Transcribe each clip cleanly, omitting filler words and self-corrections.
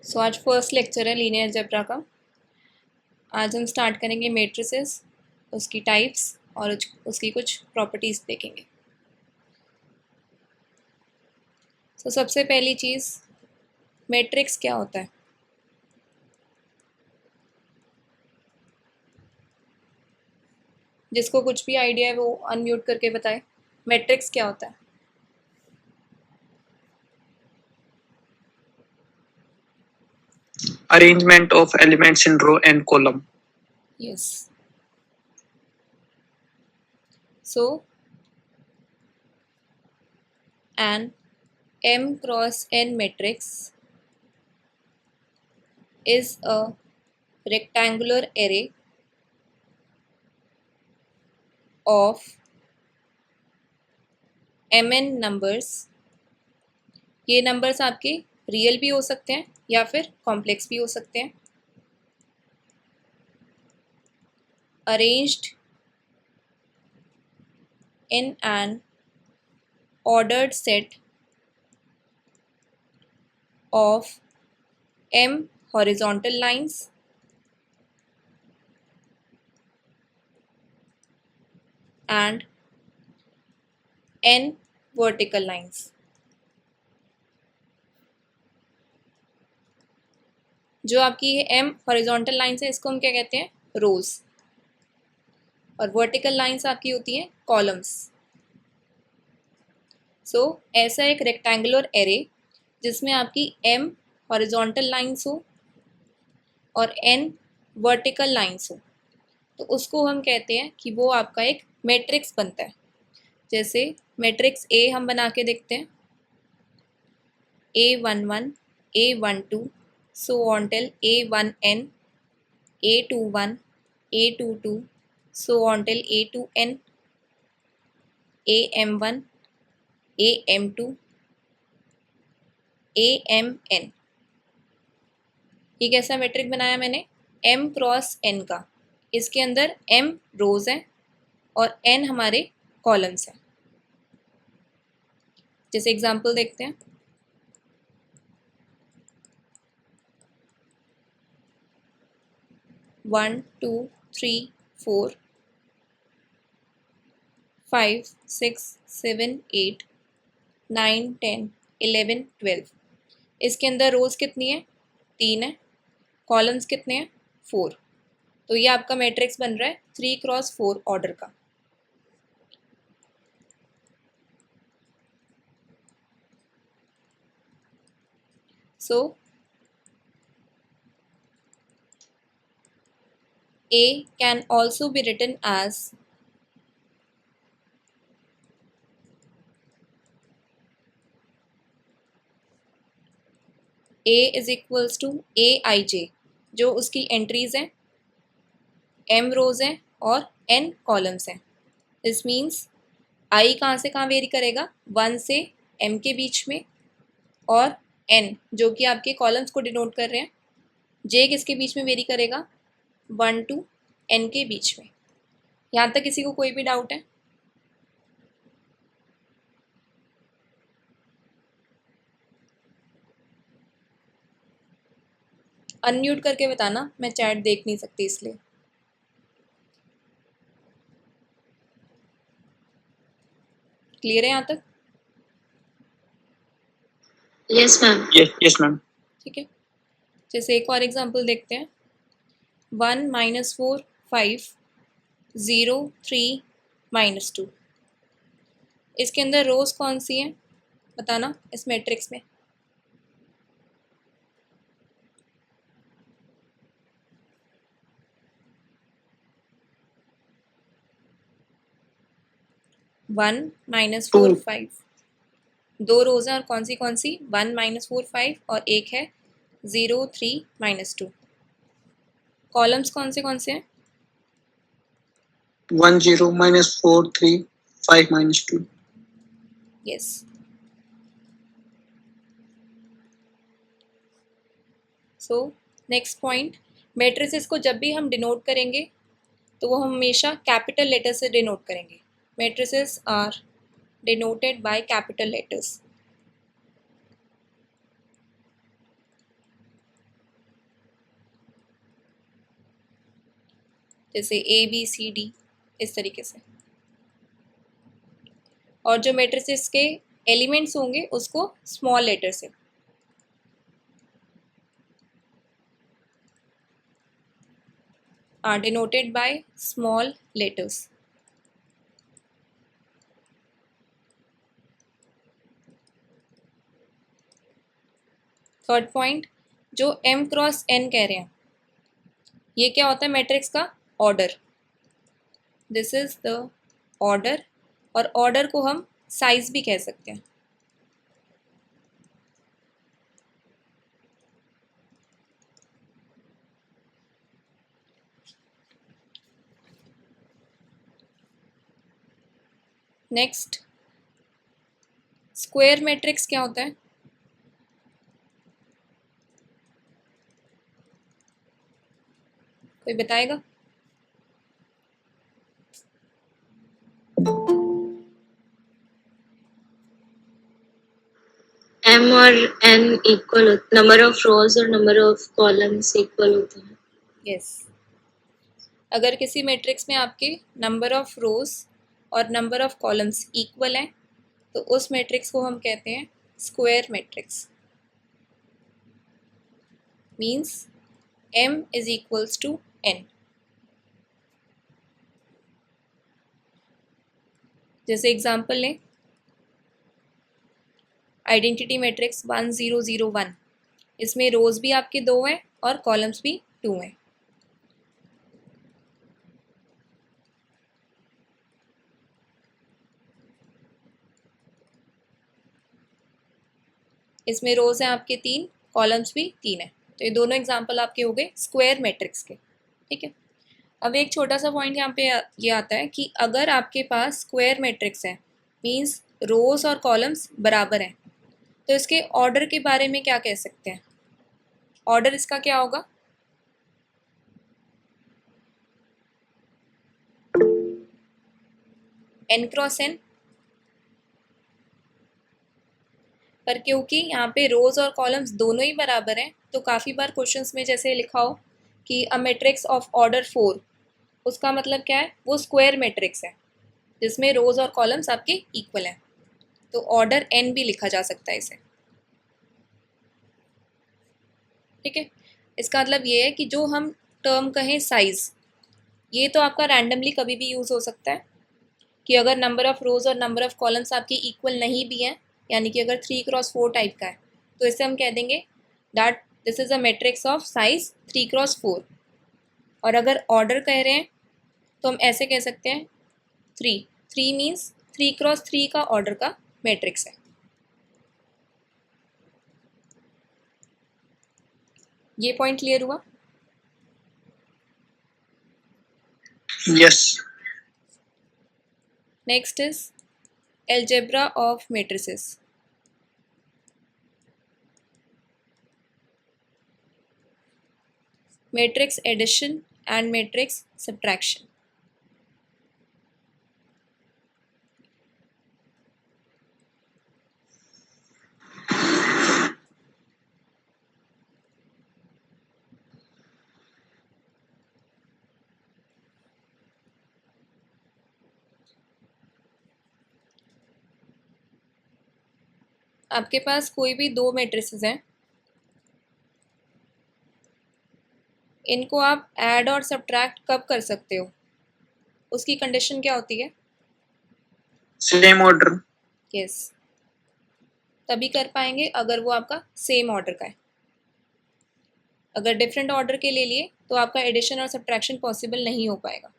सो आज first lecture है linear algebra का। आज हम स्टार्ट करेंगे मैट्रिसेस, उसकी टाइप्स और उसकी कुछ प्रॉपर्टीज़ देखेंगे। सो सबसे पहली चीज़, मैट्रिक्स क्या होता है। जिसको कुछ भी आइडिया है वो अनम्यूट करके बताए, मैट्रिक्स क्या होता है। Arrangement of elements in row and column. Yes, so an M cross N matrix is a rectangular array of mn numbers। ये नंबर्स आपके रियल भी हो सकते हैं या फिर कॉम्प्लेक्स भी हो सकते हैं। Arranged in an ordered set of m horizontal lines and n vertical lines। जो आपकी ये m हॉरिजॉन्टल लाइन्स है इसको हम क्या कहते हैं, रोज, और वर्टिकल लाइन्स आपकी होती हैं कॉलम्स। सो ऐसा एक रेक्टेंगुलर एरे जिसमें आपकी m हॉरिजॉन्टल लाइन्स हो और n वर्टिकल लाइन्स हो, तो उसको हम कहते हैं कि वो आपका एक मैट्रिक्स बनता है। जैसे मैट्रिक्स ए हम बना के देखते हैं, A11, A12 so on till A1n, A21, A22 so on till A2n, AM1, AM2, AMN। ये कैसा मैट्रिक बनाया मैंने, m क्रॉस n का। इसके अंदर m रोज हैं और n हमारे कॉलम्स हैं। जैसे एग्जांपल देखते हैं, 1 2 3 4 5 6 7 8 9 10 11 12। इसके अंदर रोज कितनी है, 3 है, कॉलम्स कितने हैं, 4। तो ये आपका मैट्रिक्स बन रहा है 3x4 ऑर्डर का। सो A can also be written as A is equals to Aij, जो उसकी एंट्रीज हैं, m रोज हैं और n कॉलम्स हैं। दिस मीन्स i कहाँ से कहाँ वेरी करेगा, 1 से m के बीच में, और n जो कि आपके कॉलम्स को डिनोट कर रहे हैं, j किसके बीच में वेरी करेगा, 1 to n के बीच में। यहाँ तक किसी को कोई भी डाउट है। अनम्यूट करके बताना, मैं चैट देख नहीं सकती इसलिए। क्लियर है यहाँ तक? Yes ma'am. Yes ma'am. ठीक है, जैसे एक और एग्जांपल देखते हैं, 1 -4 5 0 3 -2। इसके अंदर रोज कौन सी हैं बताना इस मैट्रिक्स में। वन माइनस फोर फाइव, दो रोज हैं और कौन सी 1 -4 5 और एक है 0 3 -2। कॉलम्स कौन से हैं, 1 0 -4 3 5 -2। Yes. So next point, matrices को जब भी हम डिनोट करेंगे तो वो हम हमेशा कैपिटल लेटर से डिनोट करेंगे। Matrices are denoted by capital letters. जैसे ABCD इस तरीके से। और जो मैट्रिसेस के एलिमेंट्स होंगे उसको स्मॉल लेटर से। Are denoted by small letters. Third point, जो M क्रॉस N कह रहे हैं, ये क्या होता है मैट्रिक्स का order. This is the order, और ऑर्डर को हम साइज भी कह सकते हैं। नेक्स्ट, स्क्वायर मैट्रिक्स क्या होता है? कोई बताएगा? M और N इक्वल, नंबर ऑफ रोज और नंबर ऑफ कॉलम्स इक्वल होते हैं। यस। अगर किसी मैट्रिक्स में आपके नंबर ऑफ रोज और नंबर ऑफ कॉलम्स इक्वल हैं तो उस मैट्रिक्स को हम कहते हैं square matrix. Means M is equals to N। जैसे एग्जाम्पल लें, आइडेंटिटी मैट्रिक्स 1 0 0 1, इसमें रोज भी आपके 2 हैं और कॉलम्स भी 2 हैं। इसमें रोज हैं आपके 3, कॉलम्स भी 3 हैं। तो ये दोनों एग्जाम्पल आपके हो गए स्क्वायर मैट्रिक्स के। ठीक है। अब एक छोटा सा पॉइंट यहाँ पे ये आता है कि अगर आपके पास स्क्वायर मैट्रिक्स है, मीन्स रोज और कॉलम्स बराबर हैं, तो इसके ऑर्डर के बारे में क्या कह सकते हैं? ऑर्डर इसका क्या होगा? N cross N। पर क्योंकि यहाँ पे रोज और कॉलम्स दोनों ही बराबर हैं, तो काफ़ी बार क्वेश्चंस में जैसे लिखा हो कि अ मैट्रिक्स ऑफ ऑर्डर 4, उसका मतलब क्या है? वो स्क्वायर मैट्रिक्स है जिसमें रोज और कॉलम्स आपके इक्वल हैं, तो ऑर्डर N भी लिखा जा सकता है इसे। ठीक है। इसका मतलब ये है कि जो हम टर्म कहें साइज, ये तो आपका रैंडमली कभी भी यूज़ हो सकता है कि अगर नंबर ऑफ रोज और नंबर ऑफ कॉलम्स आपकी इक्वल नहीं भी हैं, यानी कि अगर 3 क्रॉस 4 टाइप का है, तो इसे हम कह देंगे that this is a matrix of size 3 cross 4। और अगर ऑर्डर कह रहे हैं तो हम ऐसे कह सकते हैं 3। 3 मीन्स 3 क्रॉस 3 का ऑर्डर का मैट्रिक्स है। ये पॉइंट क्लियर हुआ? Yes. Next is algebra of matrices. Matrix addition and matrix subtraction. आपके पास कोई भी 2 मैट्रिसेस हैं, इनको आप ऐड और सब्ट्रैक्ट कब कर सकते हो? उसकी कंडीशन क्या होती है? Same order. यस, तभी कर पाएंगे अगर वो आपका सेम ऑर्डर का है। अगर डिफरेंट ऑर्डर के ले लिए तो आपका एडिशन और सब्ट्रैक्शन पॉसिबल नहीं हो पाएगा।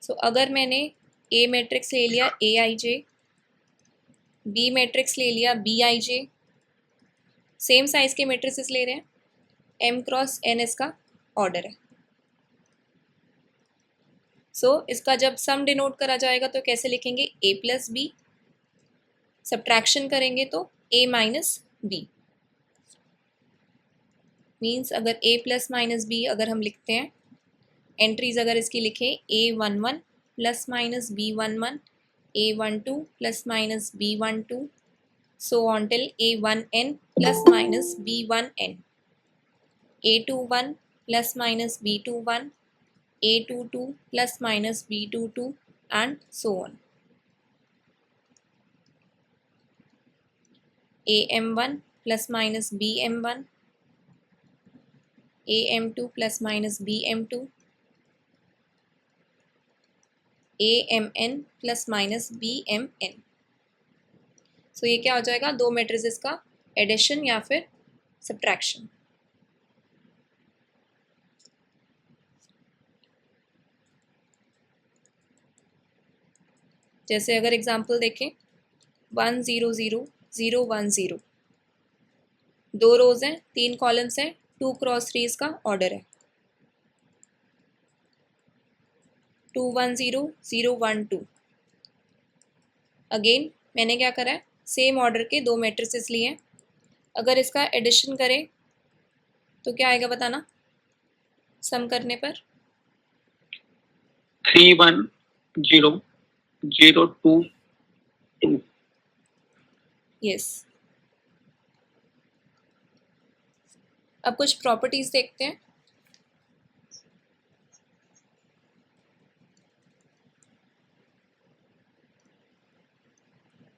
सो अगर मैंने ए मैट्रिक्स ले लिया AIJ, बी मैट्रिक्स ले लिया BIJ, सेम साइज के मैट्रिसेस ले रहे हैं, M क्रॉस N इसका ऑर्डर है। सो इसका जब सम डिनोट करा जाएगा तो कैसे लिखेंगे? A प्लस बी, सब्ट्रैक्शन करेंगे तो A माइनस बी। मीन्स अगर A प्लस माइनस बी अगर हम लिखते हैं, एंट्रीज अगर इसकी लिखें A11 plus minus B11, A12 plus minus B12, so on till A1N plus minus B1N। A21 plus minus B21, A22 plus minus B22 and so on. AM1 plus minus BM1, AM2 plus minus BM2, AMN plus minus BMN. सो ये क्या हो जाएगा, दो matrices का addition या फिर subtraction. जैसे अगर एग्जांपल देखें 1 0 0 0 1 0, दो रोज हैं, तीन कॉलम्स हैं, 2 क्रॉस 3 इसका ऑर्डर है. 2 1 0 0 1 2. अगेन मैंने क्या करा है, सेम ऑर्डर के दो मैट्रिसेस लिए हैं. अगर इसका एडिशन करें तो क्या आएगा बताना, सम करने पर 3 1 0 0 2 2. यस. अब कुछ प्रॉपर्टीज देखते हैं.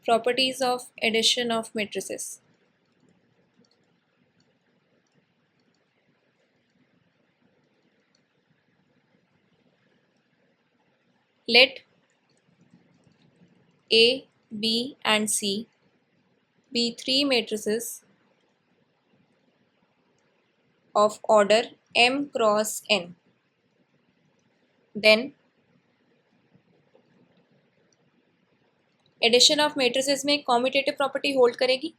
Properties of addition of matrices. Let A, B and C be three matrices of order m cross n. Then addition of matrices में कॉम्यूटेटिव प्रॉपर्टी होल्ड करेगी.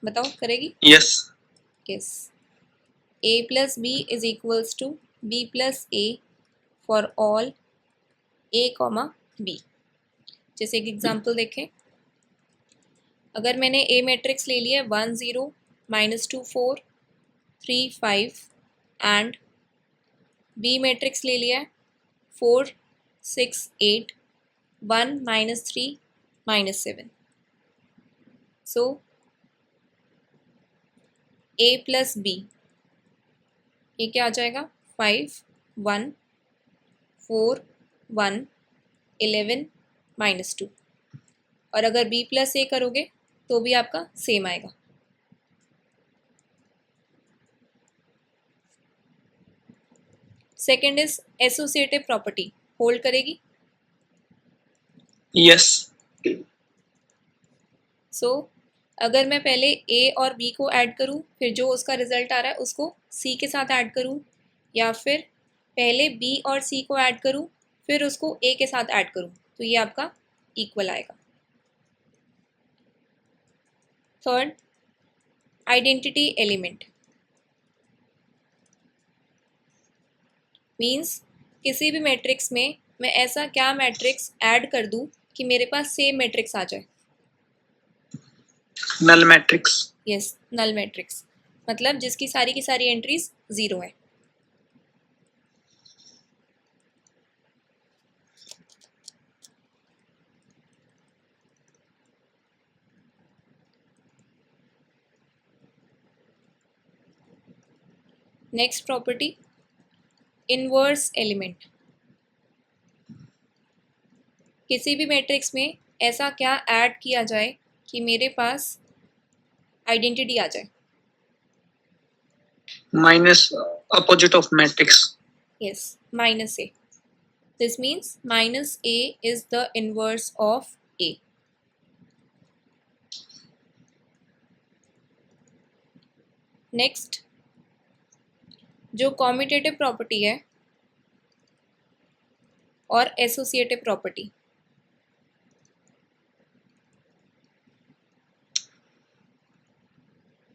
बताओ करेगी. Yes. Yes. A plus B is equals to B plus A for all A comma B. जैसे एक example देखें, अगर मैंने A matrix ले लिया 1 0 -2 4 3 5 एंड B मैट्रिक्स ले लिया 4 6 8 1 -3 -7. सो A प्लस B ये क्या आ जाएगा, 5 1 4 1 11 -2. और अगर B प्लस A करोगे तो भी आपका सेम आएगा. Second is associative property, hold करेगी. Yes. सो अगर मैं पहले A और B को ऐड करूं, फिर जो उसका रिजल्ट आ रहा है उसको C के साथ ऐड करूं, या फिर पहले B और C को ऐड करूं फिर उसको A के साथ ऐड करूं, तो ये आपका इक्वल आएगा. थर्ड, आइडेंटिटी एलिमेंट मीन्स किसी भी मैट्रिक्स में मैं ऐसा क्या मैट्रिक्स ऐड कर दूं कि मेरे पास सेम मैट्रिक्स आ जाए. Null matrix. Yes, null matrix मतलब जिसकी सारी की सारी एंट्रीज जीरो है. Next property, inverse element. किसी भी मैट्रिक्स में ऐसा क्या ऐड किया जाए कि मेरे पास आइडेंटिटी आ जाए. Minus opposite of matrix. Yes, minus A. This means minus A is the inverse of A. Next, जो कॉम्यूटेटिव प्रॉपर्टी है और एसोसिएटिव प्रॉपर्टी.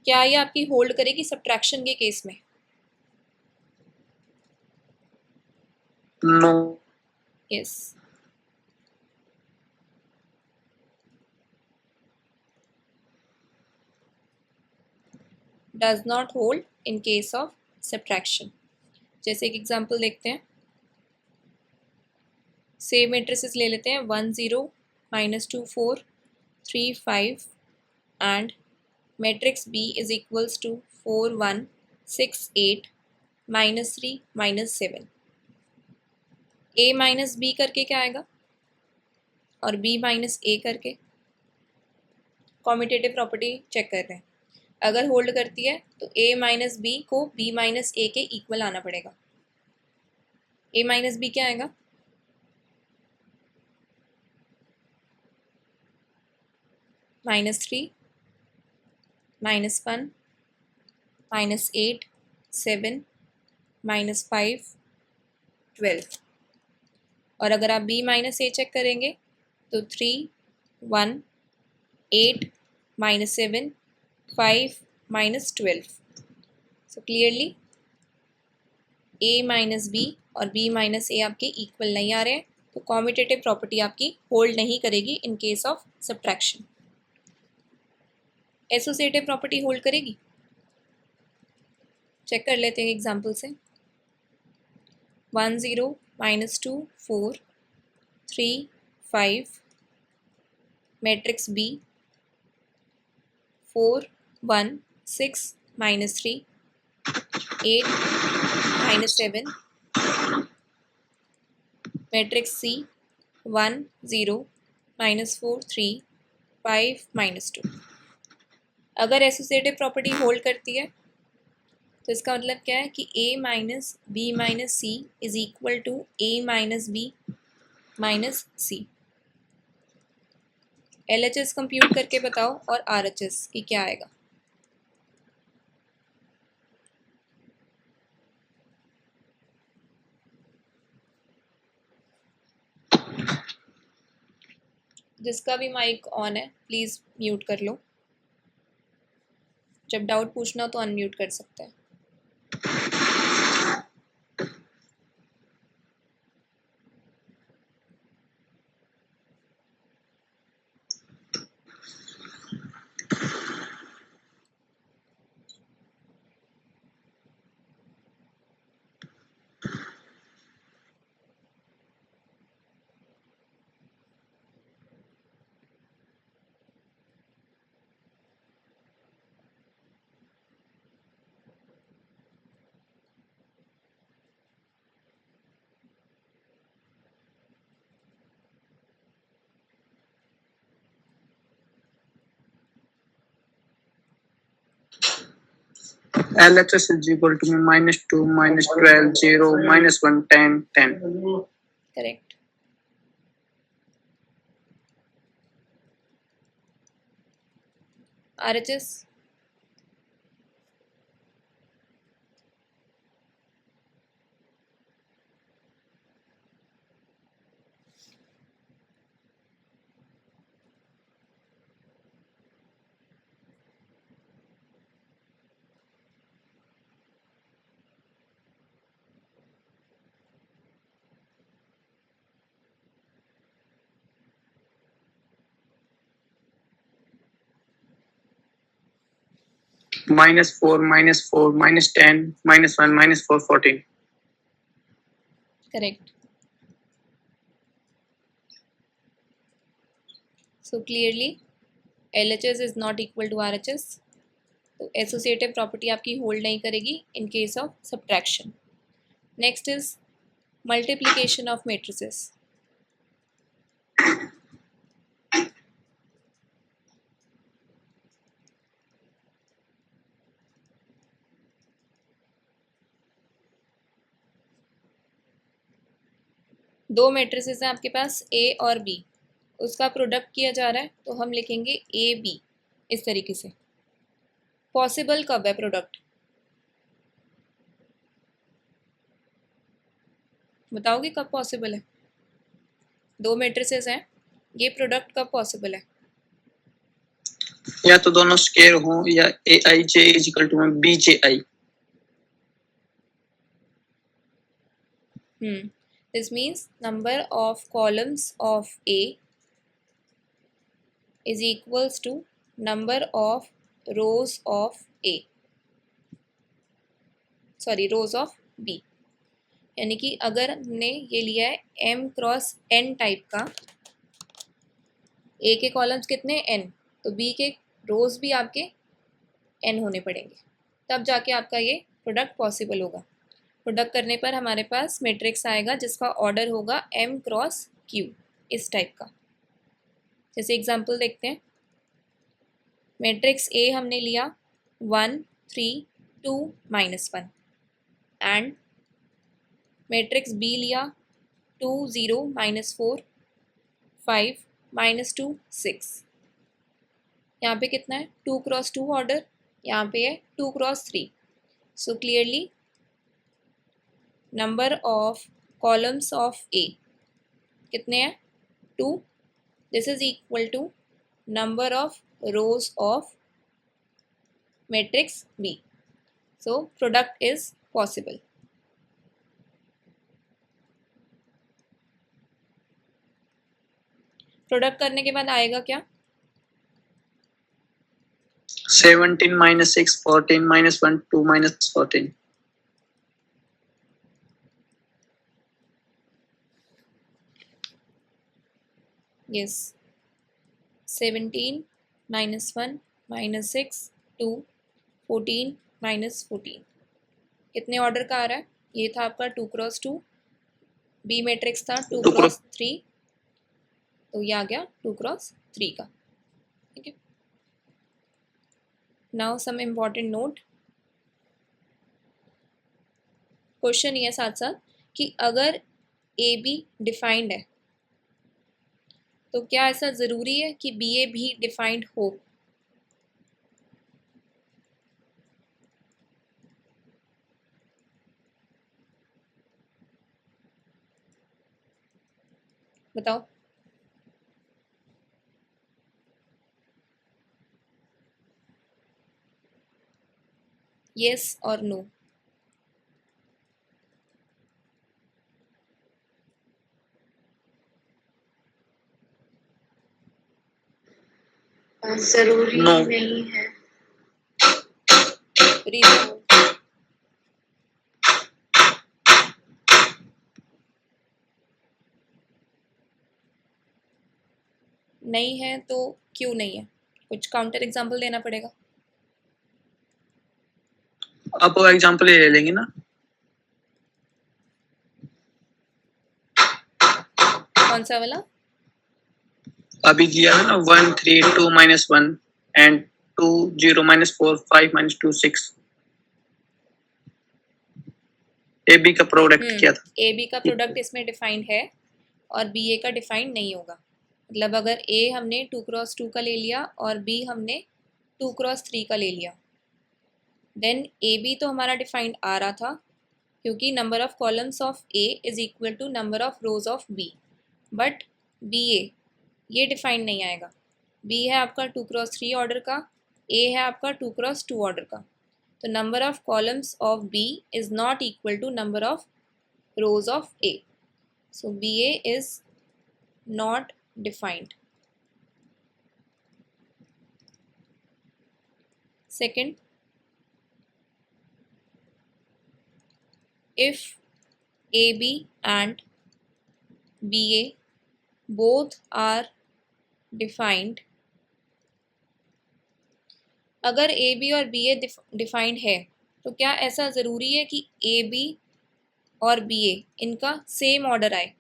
क्या ये आपकी होल्ड करेगी सब्ट्रैक्शन के केस में. No. Yes. Does not hold in case of subtraction. जैसे एक एग्जांपल देखते हैं, सेम मैट्रिसेस ले लेते हैं 1 0 -2 4 3 5 and matrix B is equals to 4 1 6 8 -3 -7। A minus B करके क्या आएगा और बी माइनस ए करके। कॉम्यूटेटिव प्रॉपर्टी चेक कर रहे हैं, अगर होल्ड करती है तो ए माइनस बी को बी माइनस ए के इक्वल आना पड़ेगा। ए माइनस बी क्या आएगा, -3 -1 -8 7 -5 12। और अगर आप बी माइनस ए चेक करेंगे तो 3 1 8 -7 5 -12। सो क्लियरली ए माइनस बी और बी माइनस ए आपके इक्वल नहीं आ रहे हैं, तो कॉम्यूटेटिव प्रॉपर्टी आपकी होल्ड नहीं करेगी in case of subtraction. Associative property hold करेगी, चेक कर लेते हैं एग्जाम्पल से। 1 0 -2 4 3 5 मैट्रिक्स बी 4 1 6 -3 8 -7 मैट्रिक्स सी 1 0 -4 3 5 -2। अगर एसोसिएटिव प्रॉपर्टी होल्ड करती है तो इसका मतलब क्या है कि A minus B minus C is equal to A minus B minus C. LHS compute करके बताओ और RHS की क्या आएगा। जिसका भी माइक ऑन है प्लीज़ म्यूट कर लो, जब डाउट पूछना हो तो अनम्यूट कर सकते हैं। LHS is equal to -2 -12 0 -1 10 10। Correct. RHS -4 -4 -10 -1 -4 14। Correct. So clearly LHS is not equal to RHS, तो एसोसिएटिव प्रॉपर्टी आपकी होल्ड नहीं करेगी in case of subtraction. Next is multiplication of matrices. दो मैट्रिसेस हैं आपके पास A और B, उसका प्रोडक्ट किया जा रहा है तो हम लिखेंगे AB इस तरीके से। पॉसिबल कब है प्रोडक्ट, बताओगे कब पॉसिबल है। दो मैट्रिसेस हैं, ये प्रोडक्ट कब पॉसिबल है। या तो दोनों स्केयर हो या AIJ is equal to BJI। This means number of columns of A is equals to number of rows of A, sorry rows of B। यानी कि अगर हमने ये लिया है M क्रॉस N टाइप का, A के कॉलम्स कितने N, तो B के रोज भी आपके n होने पड़ेंगे, तब जाके आपका ये प्रोडक्ट पॉसिबल होगा। प्रोडक्ट करने पर हमारे पास मैट्रिक्स आएगा जिसका ऑर्डर होगा m क्रॉस q, इस टाइप का। जैसे एग्जांपल देखते हैं, मैट्रिक्स A हमने लिया 1 3 2 -1 एंड मैट्रिक्स B लिया 2 0 -4 5 -2 6। यहाँ पे कितना है 2 क्रॉस 2 ऑर्डर, यहाँ पे है 2 cross 3। So clearly number of columns of A कितने हैं 2, this is equal to number of rows of matrix B, so product is possible. Product करने के बाद आएगा क्या 17 -6 14 -1 2 -14। यस 17 -1 -6 2 14 -14 कितने ऑर्डर का आ रहा है, ये था आपका 2 क्रॉस 2, बी मैट्रिक्स था 2 क्रॉस 3, तो ये आ गया 2 क्रॉस 3 का। ठीक है, now some important note, question ये साथ साथ कि अगर ए बी डिफाइंड है तो क्या ऐसा ज़रूरी है कि बी ए भी डिफाइंड हो। बताओ, येस और नो। जरूरी No. नहीं है। रीजन, नहीं है तो क्यों नहीं है, कुछ काउंटर एग्जांपल देना पड़ेगा। अब एग्जांपल ले लेंगे ना, कौन सा वाला, अभी दिया है ना 1 3 2 -1 एंड 2 0 -4 5 -2 6। ए बी का प्रोडक्ट किया था। ए बी का प्रोडक्ट इसमें डिफाइंड है और बी ए का डिफाइंड नहीं होगा। मतलब अगर ए हमने 2 क्रॉस 2 का ले लिया और बी हमने 2 क्रॉस 3 का ले लिया, देन ए बी तो हमारा डिफाइंड आ रहा था क्योंकि number of columns of A is equal to number of rows of B, but B A ये डिफाइंड नहीं आएगा। बी है आपका 2 क्रॉस 3 ऑर्डर का, ए है आपका 2 क्रॉस 2 ऑर्डर का, तो number of columns of B is not equal to number of rows of A. So BA is not defined. Second, if AB and BA both are defined, अगर AB और BA defined है तो क्या ऐसा ज़रूरी है कि AB और BA इनका सेम ऑर्डर आए।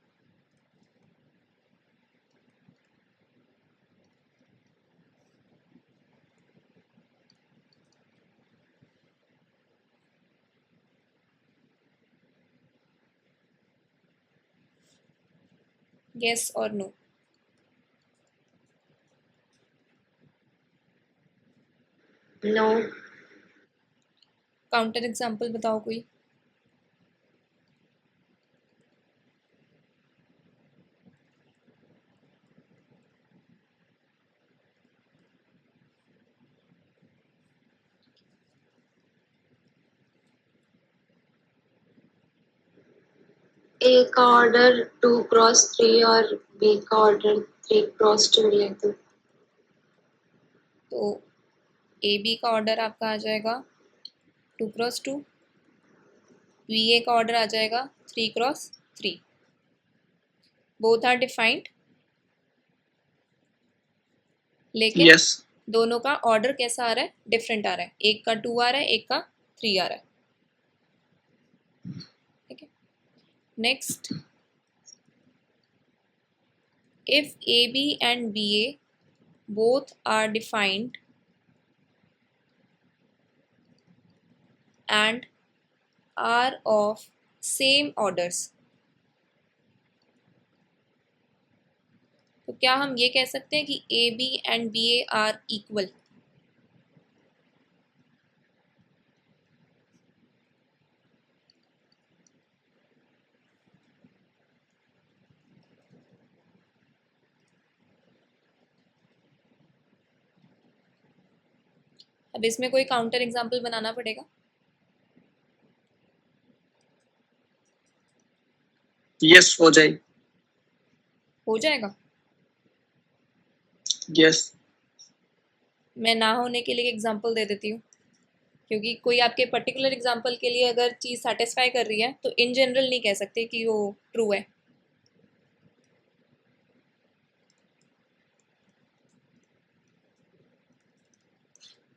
यस और नो। नो। काउंटर एग्जांपल बताओ कोई। ए का ऑर्डर 2 क्रॉस 3 और बी का ऑर्डर 3 क्रॉस 2 ले दो। तो ए बी का ऑर्डर आपका आ जाएगा 2 क्रॉस 2, बी ए का ऑर्डर आ जाएगा 3 क्रॉस 3। बोथ आर डिफाइंड, लेकिन यस दोनों का ऑर्डर कैसा आ रहा है, डिफरेंट आ रहा है, एक का 2 आ रहा है, एक का 3 आ रहा है। ठीक है, next, if AB and BA both are defined and are of same orders, तो क्या हम ये कह सकते हैं कि AB and BA are equal? अब इसमें कोई काउंटर एग्जाम्पल बनाना पड़ेगा। यस हो जाए। हो जाएगा। यस। मैं ना होने के लिए एग्जाम्पल दे देती हूँ, क्योंकि कोई आपके पर्टिकुलर एग्जाम्पल के लिए अगर चीज़ सेटिस्फाई कर रही है तो इन जनरल नहीं कह सकते कि वो ट्रू है।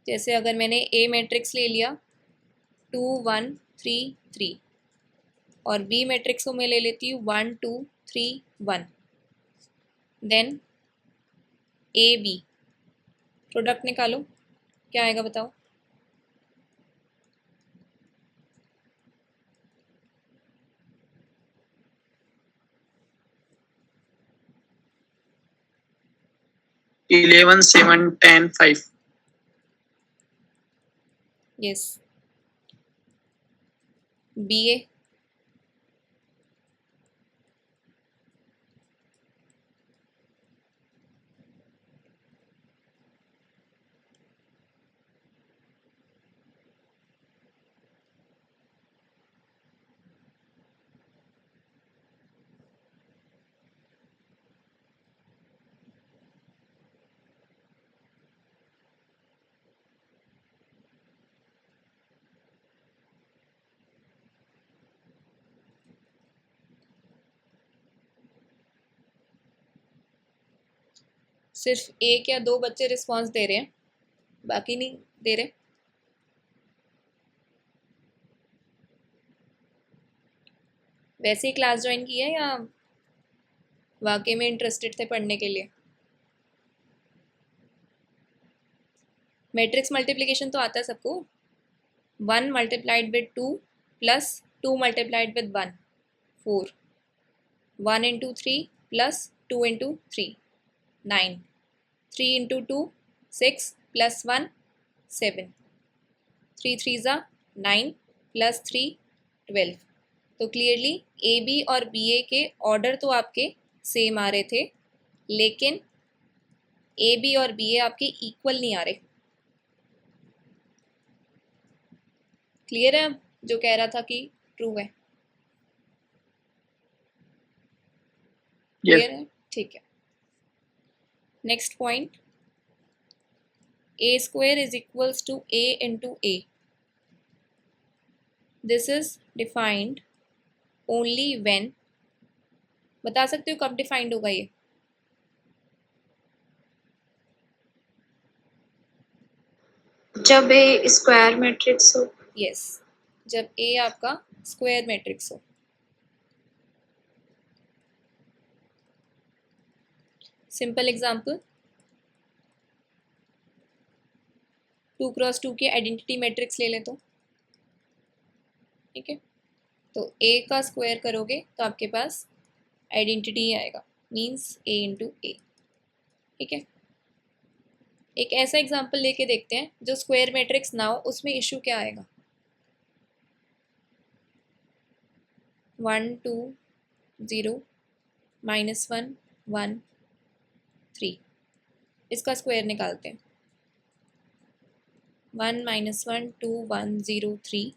जैसे अगर मैंने ए मैट्रिक्स ले लिया 2 1 3 3 और बी मैट्रिक्स को मैं ले लेती हूँ 1 2 3 1, देन ए बी, प्रोडक्ट निकालो, क्या आएगा बताओ। इलेवन 7 10 5। यस, बी ए, सिर्फ एक या दो बच्चे रिस्पॉन्स दे रहे हैं, बाकी नहीं दे रहे। वैसे ही क्लास ज्वाइन की है या वाकई में इंटरेस्टेड थे पढ़ने के लिए? मैट्रिक्स मल्टीप्लिकेशन तो आता है सबको, 1 multiplied with 2 plus 2 multiplied with 1 4, 1 into 3 plus 2 into 3 9, 3 into 2 6 plus 1 7, 3 3 ज़ा 9 प्लस 3 12। तो क्लियरली ए बी और बी ए के ऑर्डर तो आपके सेम आ रहे थे, लेकिन ए बी और बी ए आपके इक्वल नहीं आ रहे। क्लियर है अब जो कह रहा था कि ट्रू है? क्लियर है, ठीक है। Next point, A square is equals to A into A, this is defined only when, बता सकते हो कब डिफाइंड होगा ये? जब ए स्क्वायर मैट्रिक्स हो। यस, जब ए आपका स्क्वायर मैट्रिक्स हो। सिंपल एग्जांपल, 2 क्रॉस 2 की आइडेंटिटी मैट्रिक्स ले लें तो, ठीक है, तो ए का स्क्वायर करोगे तो आपके पास आइडेंटिटी ही आएगा, मीन्स ए इंटू ए। ठीक है, एक ऐसा एग्जांपल लेके देखते हैं जो स्क्वायर मैट्रिक्स ना हो, उसमें इशू क्या आएगा। 1 2 0 -1 1 3, इसका स्क्वायर निकालते हैं। 1 -1 2 1 0 3,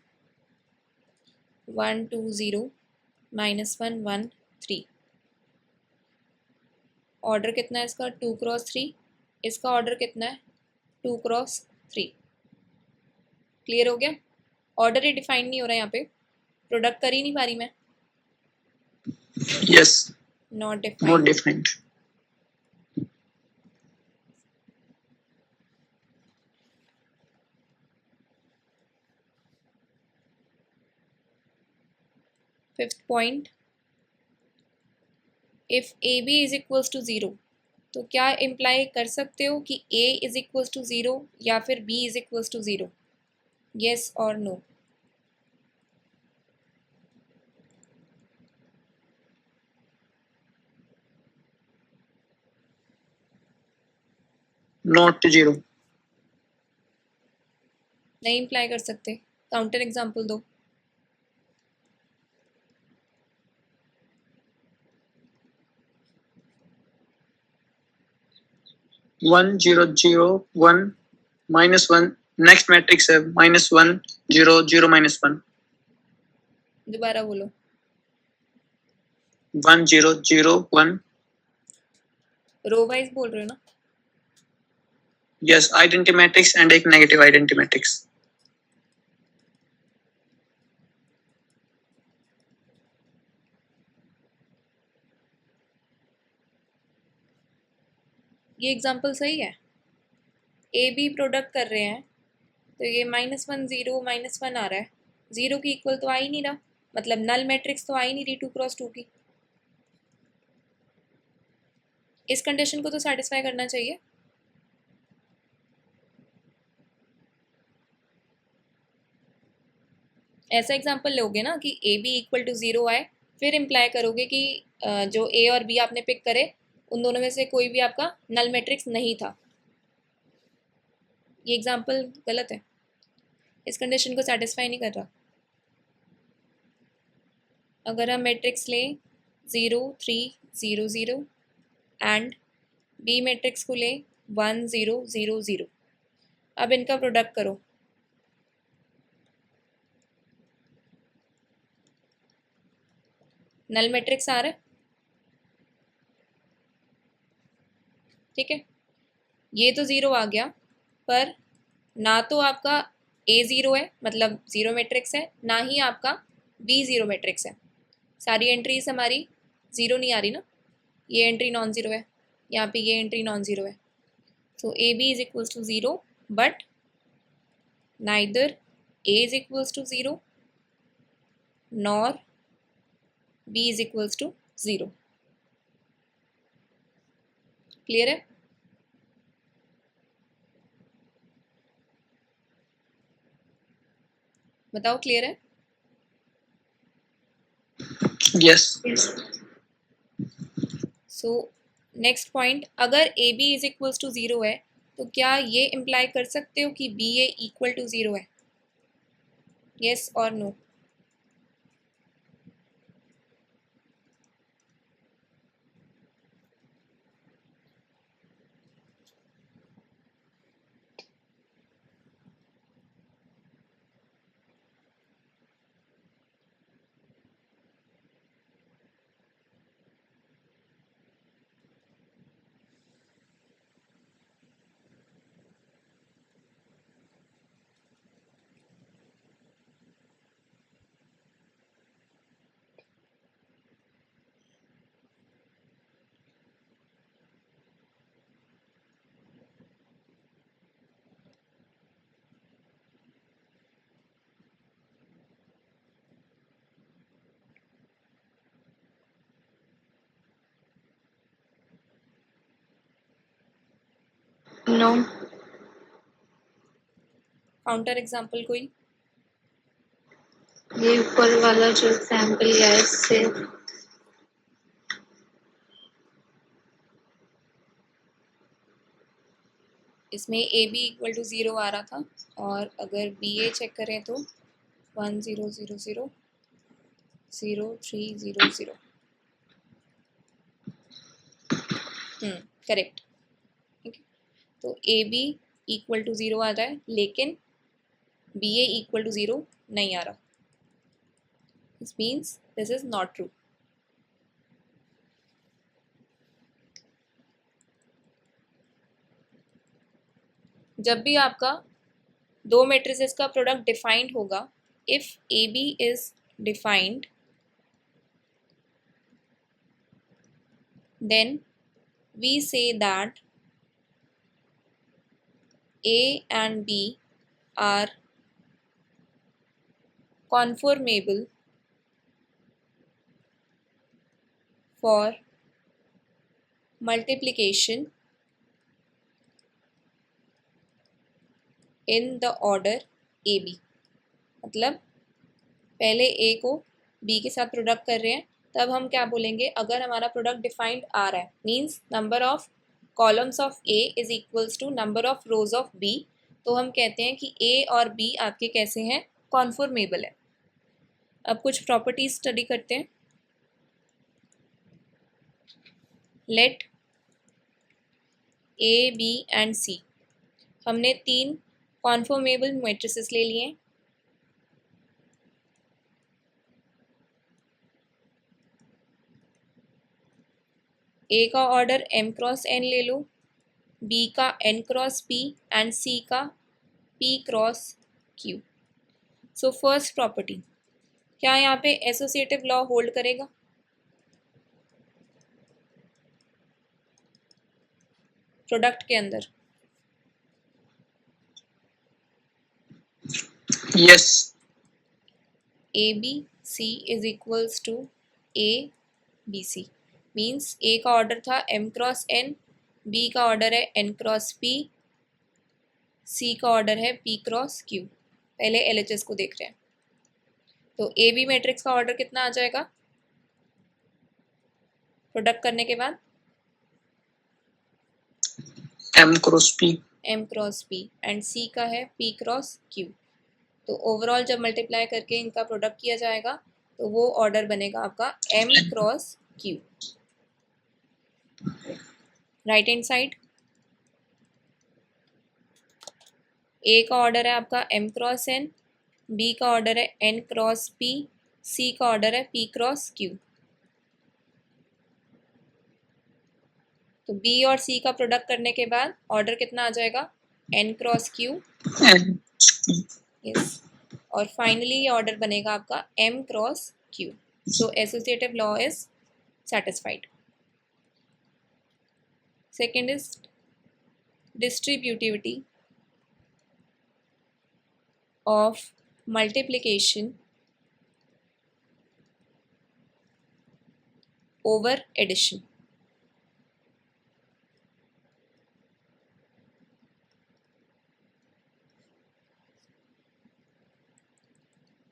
1 2 0 -1 1 3। ऑर्डर कितना है इसका? 2 क्रॉस 3। इसका ऑर्डर कितना है? 2 क्रॉस 3। क्लियर हो गया? ऑर्डर ही डिफाइन नहीं हो रहा है यहाँ पे, प्रोडक्ट कर ही नहीं पा रही मैं। Yes, not not defined. Defined. Fifth point, if A B is equals to zero, तो क्या इम्प्लाई कर सकते हो कि A is equals to zero या फिर B is equals to zero? Yes और नो? Not zero. नहीं इम्प्लाई कर सकते, काउंटर एग्जाम्पल दो। 1 0 0 1 -1. नेक्स्ट मैट्रिक्स है -1 0 0 -1. दोबारा बोलो। 1 0 0 1. रो वाइज बोल रहे हो ना? यस, आइडेंटिटी मैट्रिक्स एंड एक नेगेटिव आइडेंटिटी मैट्रिक्स. ये एग्जाम्पल सही है। ए बी प्रोडक्ट कर रहे हैं तो ये -1 0 -1 आ रहा है, ज़ीरो की इक्वल तो आ ही नहीं रहा, मतलब नल मैट्रिक्स तो आ ही नहीं रही 2x2 की। इस कंडीशन को तो सेटिस्फाई करना चाहिए। ऐसा एग्जाम्पल लोगे ना कि A B equal to zero आए, फिर इम्प्लाई करोगे कि जो ए और बी आपने पिक करे उन दोनों में से कोई भी आपका नल मैट्रिक्स नहीं था। ये एग्जाम्पल गलत है, इस कंडीशन को सेटिस्फाई नहीं कर रहा। अगर हम मैट्रिक्स लें 0 3 0 0 एंड बी मैट्रिक्स को लें 1 0 0 0, अब इनका प्रोडक्ट करो। नल मैट्रिक्स आ रहा है, ठीक है। ये तो ज़ीरो आ गया, पर ना तो आपका ए ज़ीरो है मतलब ज़ीरो मैट्रिक्स है, ना ही आपका बी ज़ीरो मैट्रिक्स है। सारी एंट्रीज हमारी ज़ीरो नहीं आ रही ना, ये एंट्री नॉन ज़ीरो है, यहाँ पे ये एंट्री नॉन ज़ीरो है। तो A B is equals to zero, but neither A is equals to zero nor B is equals to zero. Clear है? बताओ क्लियर है? यस. सो नेक्स्ट पॉइंट, अगर A B is equals to zero है तो क्या ये imply कर सकते हो कि B A equal to zero है? येस और नो? नो. काउंटर एग्जाम्पल कोई? ये ऊपर वाला जो एग्जाम्पल लिया है इससे इसमें A B equal to zero आ रहा था, और अगर बी ए चेक करें तो 1 0 0 0 0 3 0 0। करेक्ट, ठीक है। तो A B equal to zero आ जाए, लेकिन B A equal to zero नहीं आ रहा, this means this is not true. जब भी आपका दो मैट्रिसेस का प्रोडक्ट डिफाइंड होगा, if A B is defined, then we say that A and B are conformable for multiplication in the order AB। मतलब पहले A को B के साथ प्रोडक्ट कर रहे हैं, तब हम क्या बोलेंगे, अगर हमारा प्रोडक्ट डिफाइंड आ रहा है means number of columns of A is equals to number of rows of B, तो हम कहते हैं कि A और B आपके कैसे हैं, कॉन्फॉर्मेबल है। अब कुछ प्रॉपर्टीज स्टडी करते हैं। Let A, B and C, हमने 3 कॉन्फॉर्मेबल मैट्रिसेस ले लिए हैं। A का ऑर्डर m क्रॉस n ले लो, B का n cross p and C का p cross q। So first property, क्या यहाँ पे एसोसिएटिव लॉ होल्ड करेगा? प्रोडक्ट के अंदर Yes. ABC is equals to ABC means A का ऑर्डर था m क्रॉस n, B का ऑर्डर है n क्रॉस p, C का ऑर्डर है p क्रॉस q। पहले LHS को देख रहे हैं, तो AB मैट्रिक्स का ऑर्डर कितना आ जाएगा प्रोडक्ट करने के बाद? M cross P. m cross p and C का है p क्रॉस q। तो ओवरऑल जब मल्टीप्लाई करके इनका प्रोडक्ट किया जाएगा तो वो ऑर्डर बनेगा आपका m cross q। Right hand side A का ऑर्डर है आपका m क्रॉस n, B का ऑर्डर है n क्रॉस p, C का ऑर्डर है p क्रॉस q। तो B और C का प्रोडक्ट करने के बाद ऑर्डर कितना आ जाएगा, n cross q। And yes, और फाइनली ये ऑर्डर बनेगा आपका m cross q। So associative law is satisfied. Second is distributivity of multiplication over addition.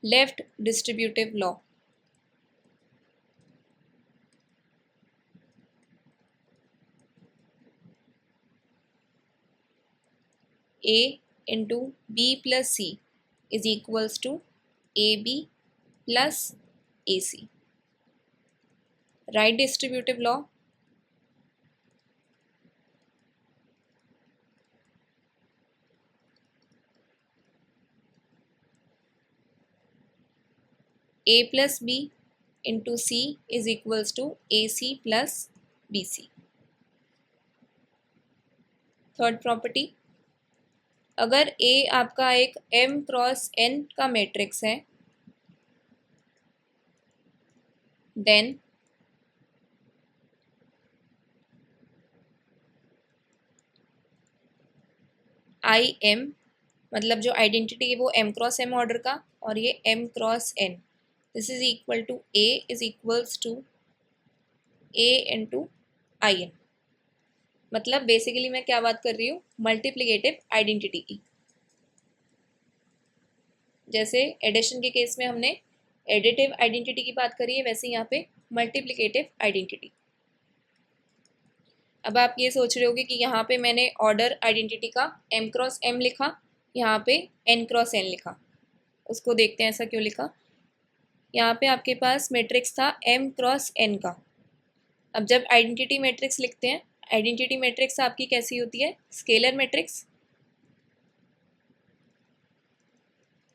Left distributive law, A into B plus C is equals to AB plus AC। Right distributive law, A plus B into C is equals to AC plus BC। Third property, अगर A आपका एक m cross n का matrix है then IM, मतलब जो identity है वो m cross m order का और ये m cross n, this is equal to A is equals to A into IN। मतलब बेसिकली मैं क्या बात कर रही हूँ, मल्टीप्लिकेटिव आइडेंटिटी की। जैसे एडिशन के केस में हमने एडिटिव आइडेंटिटी की बात करी है, वैसे यहाँ पे मल्टीप्लिकेटिव आइडेंटिटी। अब आप ये सोच रहे होगे कि यहाँ पे मैंने ऑर्डर आइडेंटिटी का m क्रॉस m लिखा, यहाँ पे n क्रॉस n लिखा। उसको देखते हैं ऐसा क्यों लिखा। यहाँ पे आपके पास मैट्रिक्स था m क्रॉस n का। अब जब आइडेंटिटी मैट्रिक्स लिखते हैं, आइडेंटिटी मैट्रिक्स आपकी कैसी होती है, स्केलर मैट्रिक्स।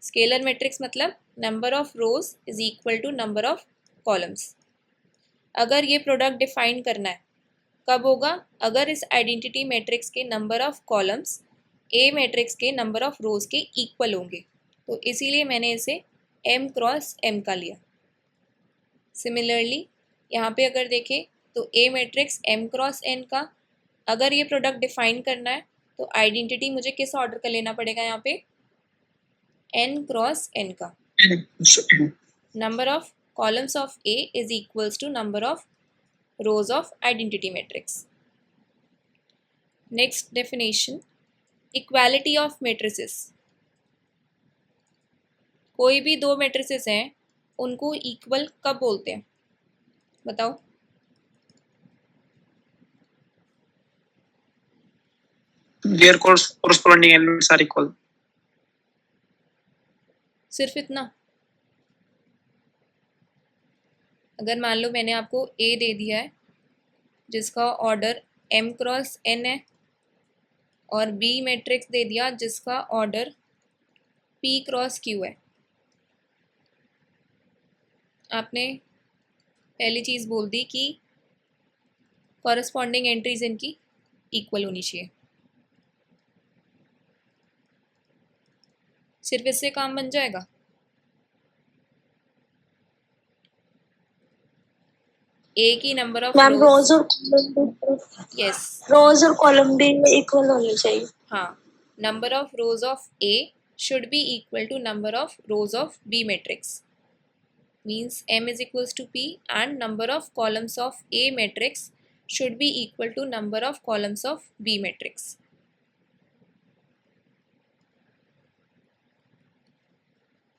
स्केलर मैट्रिक्स मतलब number of rows is equal to number of columns. अगर ये प्रोडक्ट डिफाइन करना है कब होगा, अगर इस आइडेंटिटी मैट्रिक्स के number of columns A matrix के नंबर ऑफ रोज के इक्वल होंगे, तो इसीलिए मैंने इसे m क्रॉस m का लिया। सिमिलरली यहाँ पे अगर देखें तो ए मैट्रिक्स m क्रॉस n का, अगर ये प्रोडक्ट डिफाइन करना है तो आइडेंटिटी मुझे किस ऑर्डर का लेना पड़ेगा, यहाँ पे n क्रॉस n का। Number of columns of A is equals to number of rows of identity matrix. Next definition, equality of matrices. कोई भी दो matrices हैं उनको equal कब बोलते हैं, बताओ? Their corresponding elements are equal. सिर्फ इतना? अगर मान लो मैंने आपको A दे दिया है जिसका ऑर्डर m क्रॉस n है और B मैट्रिक्स दे दिया जिसका ऑर्डर P क्रॉस Q है, आपने पहली चीज़ बोल दी कि कॉरस्पॉन्डिंग एंट्रीज इनकी इक्वल होनी चाहिए। सिर्फ इससे काम बन जाएगा? ए की नंबर ऑफ मैम रोज और यस रोज और कॉलम भी इक्वल होने चाहिए। हाँ, number of rows of A should be equal to number of rows of B matrix, means M is equals to P, and number of columns of A matrix should be equal to number of columns of B matrix.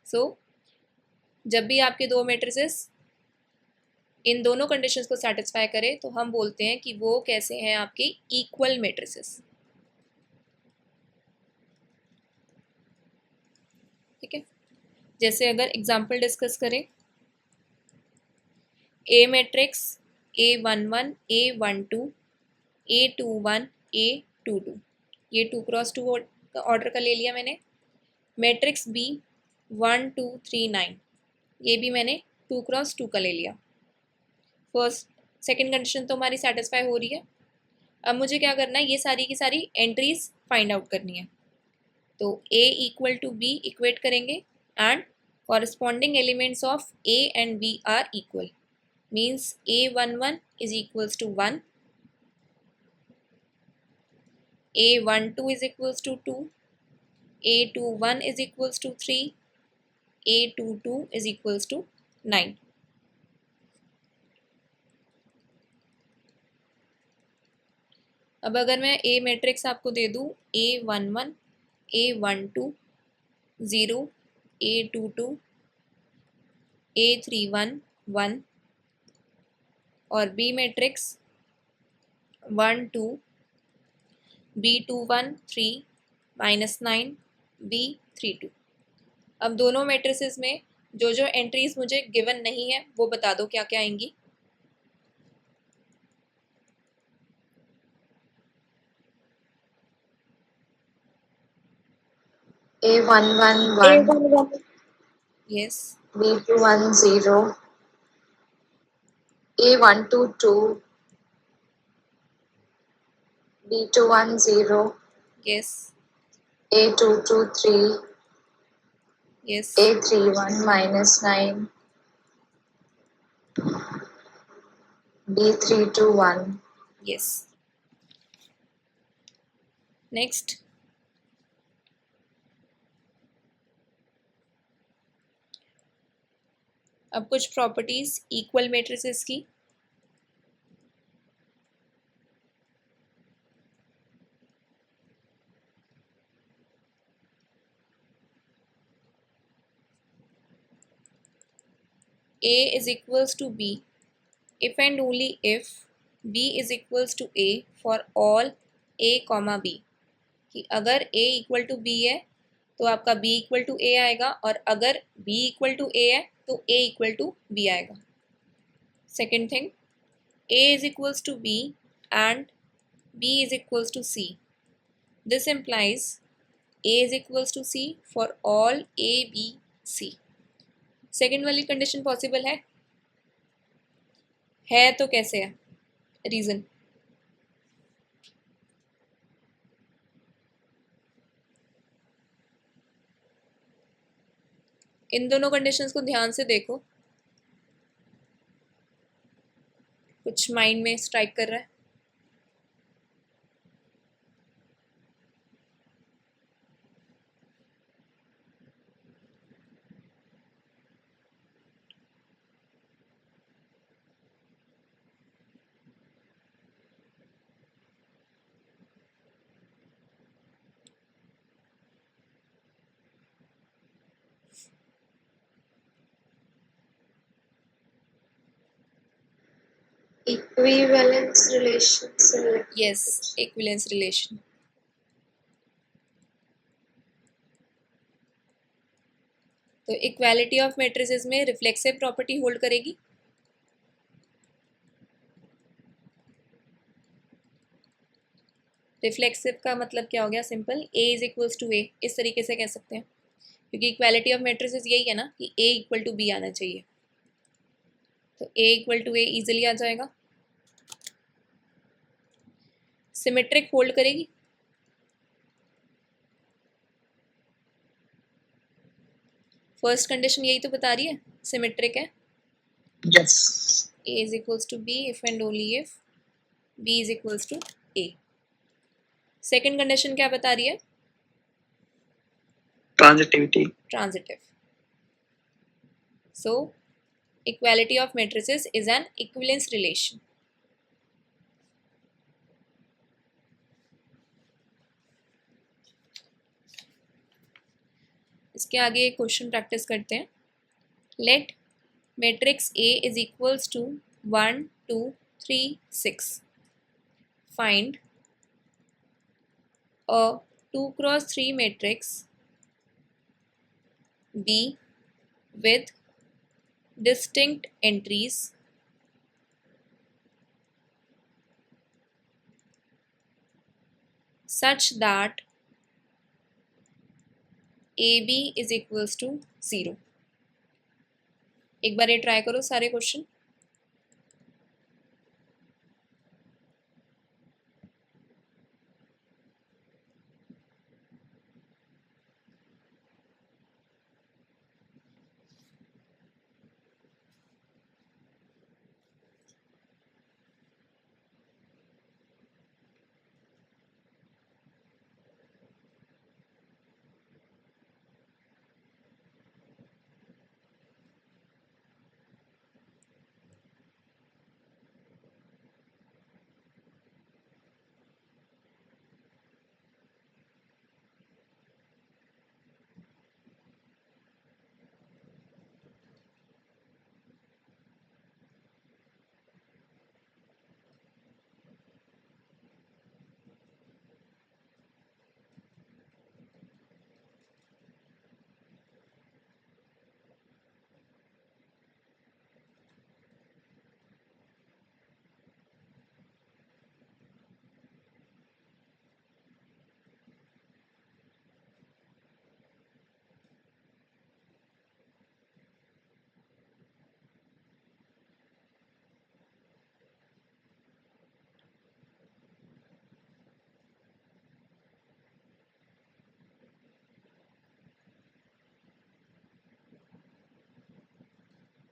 So जब भी आपके दो matrices इन दोनों conditions को satisfy करें तो हम बोलते हैं कि वो कैसे हैं, आपके इक्वल मैट्रिसेस। ठीक है, जैसे अगर एग्जांपल डिस्कस करें, ए matrix A11 A12 A21 A22, ये 2x2 ऑर्डर का ले लिया मैंने। मैट्रिक्स B 1 2 3 9, ये भी मैंने 2x2 का ले लिया। फर्स्ट सेकंड कंडीशन तो हमारी सेटिस्फाई हो रही है। अब मुझे क्या करना है, ये सारी की सारी एंट्रीज फाइंड आउट करनी है। तो A equal to B equate करेंगे and corresponding elements of A and B are equal, means A11 is equals to 1, A12 is equals to 2, A21 is equals to 3, A22 is equals to 9. अब अगर मैं A matrix आपको दे दूँ A11 A12 0 A22 A31 1 और B matrix 1 2 B21 3 -9 B32, अब दोनों matrices में जो जो एंट्रीज मुझे गिवन नहीं है वो बता दो क्या क्या आएंगी। A11 1 yes, B21 0 A12 2 B21 0 yes, A22 3 yes, A31 -9 B32 1। Yes. Next, अब कुछ प्रॉपर्टीज इक्वल मैट्रिसेस की। A is equals to B if and only if B is equals to A for all A comma B, कि अगर A equal to B है तो आपका B equal to A आएगा, और अगर B इक्वल टू A है तो A इक्वल टू B आएगा। Second thing, A is equals to B and B is equals to C. This implies A is equals to C for all A, B, C. Second वाली condition possible है तो कैसे है, reason? इन दोनों conditions को ध्यान से देखो, कुछ माइंड में स्ट्राइक कर रहा है? Equivalence relations. Yes, equivalence relation. तो इक्वालिटी ऑफ मैट्रिसेस में रिफ्लेक्सिव प्रॉपर्टी होल्ड करेगी। रिफ्लेक्सिव का मतलब क्या हो गया? Simple, A is equals to A, इस तरीके से कह सकते हैं, क्योंकि इक्वालिटी ऑफ मैट्रिसेस यही है ना कि ए इक्वल टू बी आना चाहिए। तो ए इक्वल टू ए इजिली आ जाएगा। सिमेट्रिक होल्ड करेगी। फर्स्ट कंडीशन यही तो बता रही है, सिमेट्रिक है। Yes. A is equals to B if and only if B is equals to A। Second condition क्या बता रही है? Transitivity. Transitive. So equality of matrices is an equivalence relation. इसके आगे एक क्वेश्चन प्रैक्टिस करते हैं। Let matrix A is equals to 1 2 3 6। Find a 2x3 matrix B with distinct entries such that AB is equals to 0। एक बार ये try करो सारे question.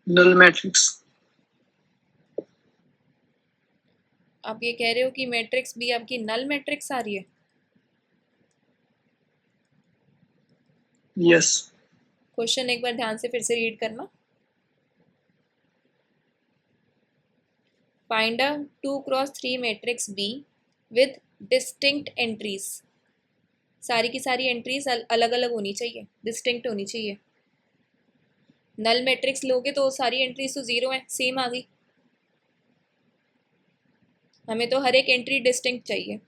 Null matrix. आप ये कह रहे हो कि मैट्रिक्स भी आपकी नल मैट्रिक्स आ रही है? Yes. क्वेश्चन एक बार ध्यान से फिर से रीड करना। Find a 2x3 matrix B with distinct entries. सारी की सारी एंट्रीज अलग अलग होनी चाहिए, डिस्टिंक्ट होनी चाहिए। नल मैट्रिक्स लोगे तो सारी एंट्रीज तो जीरो है, सेम आ गई। हमें तो हर एक एंट्री डिस्टिंक्ट चाहिए।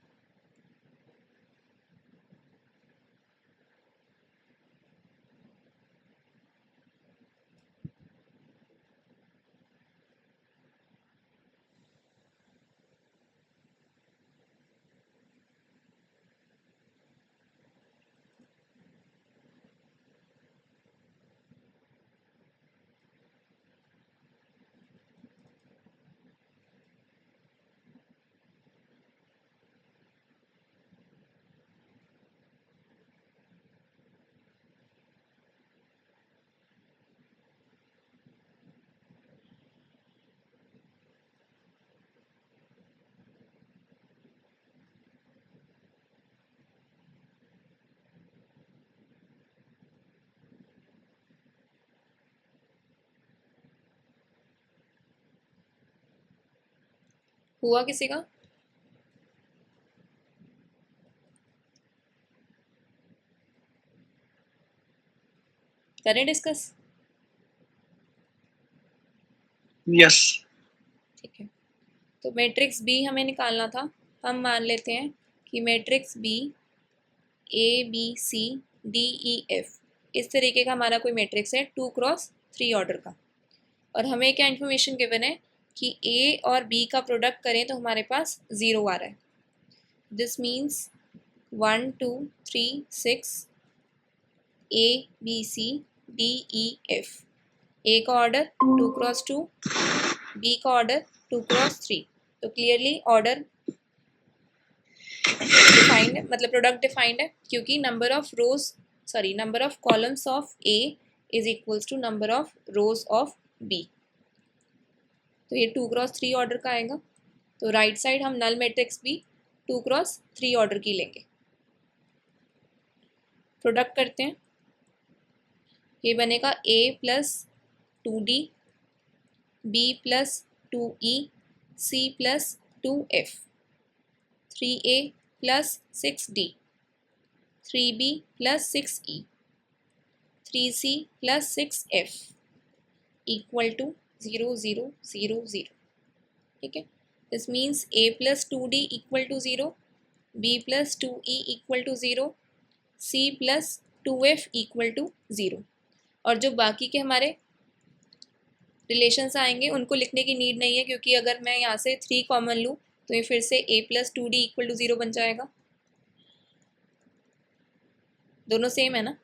हुआ किसी का? करें डिस्कस? Yes. ठीक है। तो मैट्रिक्स बी हमें निकालना था। हम मान लेते हैं कि matrix B A B C D E F इस तरीके का हमारा कोई मैट्रिक्स है 2x3 ऑर्डर का, और हमें क्या इन्फॉर्मेशन गिवन है कि ए और बी का प्रोडक्ट करें तो हमारे पास 0 आ रहा है। This means 1 2 3 6 A B C D E F. A का ऑर्डर 2x2, बी का ऑर्डर 2x3। तो क्लियरली ऑर्डर डिफाइंड है, मतलब प्रोडक्ट डिफाइंड है, क्योंकि number of columns of A is equals to number of rows of B. तो ये 2x3 order का आएगा। तो राइट साइड हम नल मैट्रिक्स भी 2x3 ऑर्डर की लेंगे। प्रोडक्ट करते हैं, ये बनेगा a plus 2d, b plus 2e, c plus 2f, 3a plus 6d, 3b plus 6e, 3c plus 6f equal to 0 0 0 0। ठीक है, this means a plus 2d equal to 0, b plus 2e equal to 0, c plus 2f equal to 0। और जो बाकी के हमारे relations आएंगे उनको लिखने की नीड नहीं है, क्योंकि अगर मैं यहाँ से 3 कॉमन लूँ तो ये फिर से a plus 2d equal to 0 बन जाएगा। दोनों सेम है ना,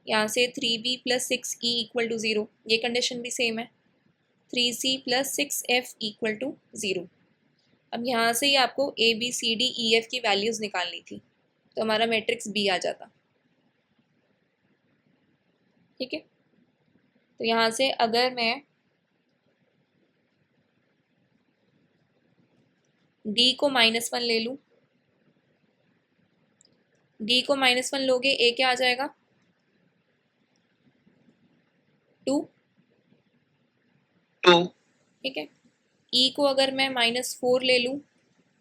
यहाँ से 3b plus 6e equal to 0, ये कंडीशन भी सेम है। 3c plus 6f equal to 0। अब यहाँ से ही आपको a b c d e f की वैल्यूज़ निकालनी थी, तो हमारा मैट्रिक्स b आ जाता। ठीक है, तो यहाँ से अगर मैं d को -1 ले लूँ, d को -1 लोगे a क्या आ जाएगा 2। 2, ठीक है, e को अगर मैं -4 ले लूँ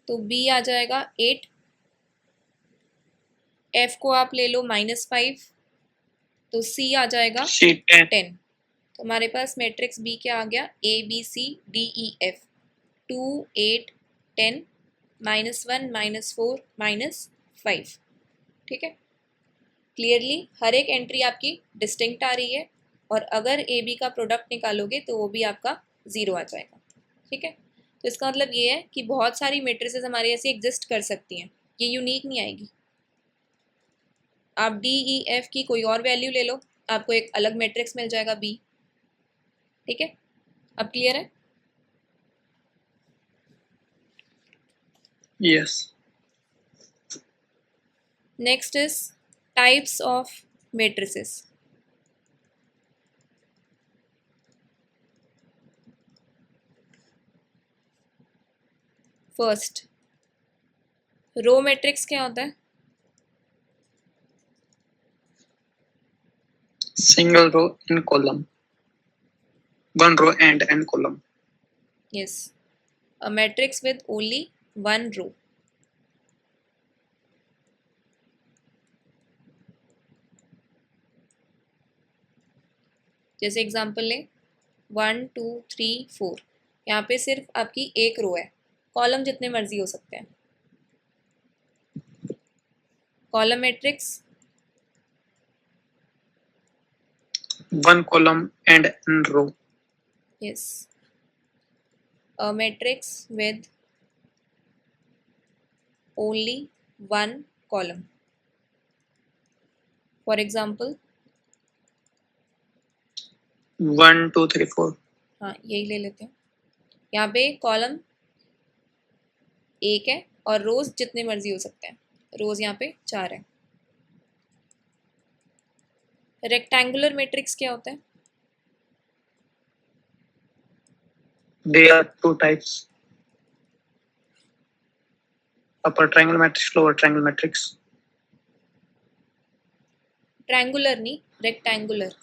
तो b आ जाएगा 8, f को आप ले लो -5 तो c आ जाएगा C 10, 10। तो हमारे पास मैट्रिक्स b क्या आ गया a b c d e f 2 8 10 -1 -4 -5। ठीक है, क्लियरली हर एक एंट्री आपकी डिस्टिंक्ट आ रही है, और अगर ए बी का प्रोडक्ट निकालोगे तो वो भी आपका 0 आ जाएगा। ठीक है, तो इसका मतलब ये है कि बहुत सारी मैट्रिसेस हमारी ऐसी एग्जिस्ट कर सकती हैं, ये यूनिक नहीं आएगी। आप डी ई एफ की कोई और वैल्यू ले लो, आपको एक अलग मैट्रिक्स मिल जाएगा बी। ठीक है, अब क्लियर है? yes, next is types of matrices. First, row matrix क्या होता है? single row in column, one row and n column, Yes, a matrix with only one row. जैसे एग्जांपल लें 1 2 3 4, यहाँ पे सिर्फ आपकी एक रो है, कॉलम जितने मर्जी हो सकते हैं। Column matrix, one column and n row, yes, a matrix with only one column. For example, 1 2 3 4, हाँ यही ले लेते हैं। यहाँ पे कॉलम एक है और रोज जितने मर्जी हो सकते हैं, रोज यहाँ पे 4 है। रेक्टेंगुलर मैट्रिक्स क्या होता है? there are two types, upper triangle matrix, lower triangle matrix, triangular नहीं, rectangular.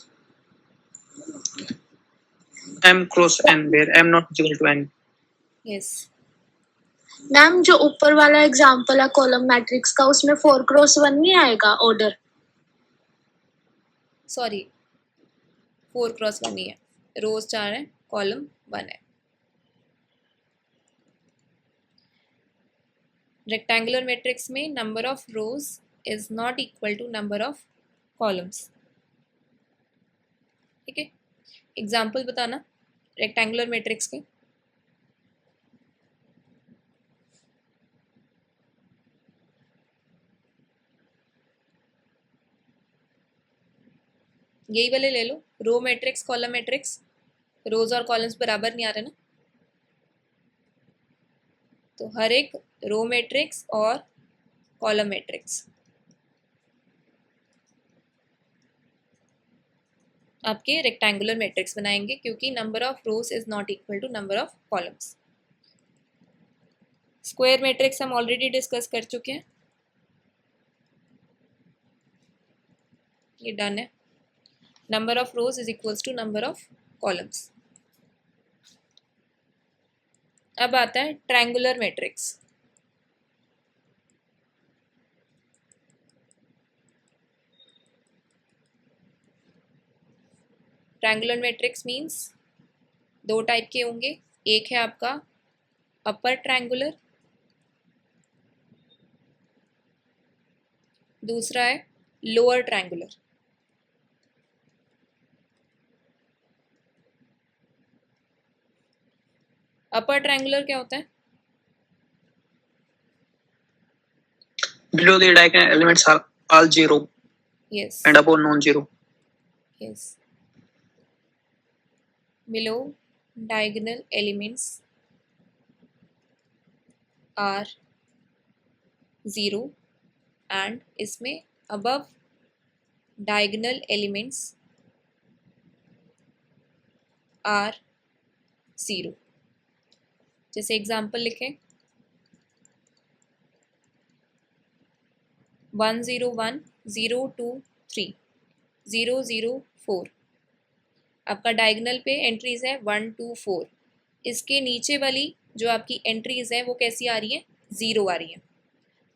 m cross n where m not equal to n, yes, ma'am जो ऊपर वाला एग्जांपल है कॉलम मैट्रिक्स का, उसमें 4x1 नहीं आएगा ऑर्डर? सॉरी 4x1 ही है, रोज 4 है, कॉलम 1 है। रेक्टेंगुलर मैट्रिक्स में number of rows is not equal to number of columns. ठीक है, एग्जाम्पल बताना रेक्टेंगुलर मैट्रिक्स के। यही वाले ले लो, रो मैट्रिक्स कॉलम मैट्रिक्स। रोज और कॉलम्स बराबर नहीं आ रहे ना, तो हर एक रो मैट्रिक्स और कॉलम मैट्रिक्स आपके रेक्टेंगुलर मैट्रिक्स बनाएंगे, क्योंकि number of rows is not equal to number of columns. Square matrix हम ऑलरेडी डिस्कस कर चुके हैं, ये डन है। Number of rows is equals to number of columns. अब आता है triangular matrix. Triangular matrix means दो टाइप के होंगे, एक है आपका अपर ट्रायंगुलर, दूसरा है लोअर ट्रायंगुलर। अपर ट्रायंगुलर क्या होता है? Below the diagonal elements are all zero Yes. and above non-zero. Yes. Below diagonal elements are zero and इसमें above diagonal elements are zero। जैसे एग्जाम्पल लिखें 101 023 004। आपका डायगोनल पे एंट्रीज है 1 2 4, इसके नीचे वाली जो आपकी एंट्रीज है वो कैसी आ रही है? जीरो आ रही है।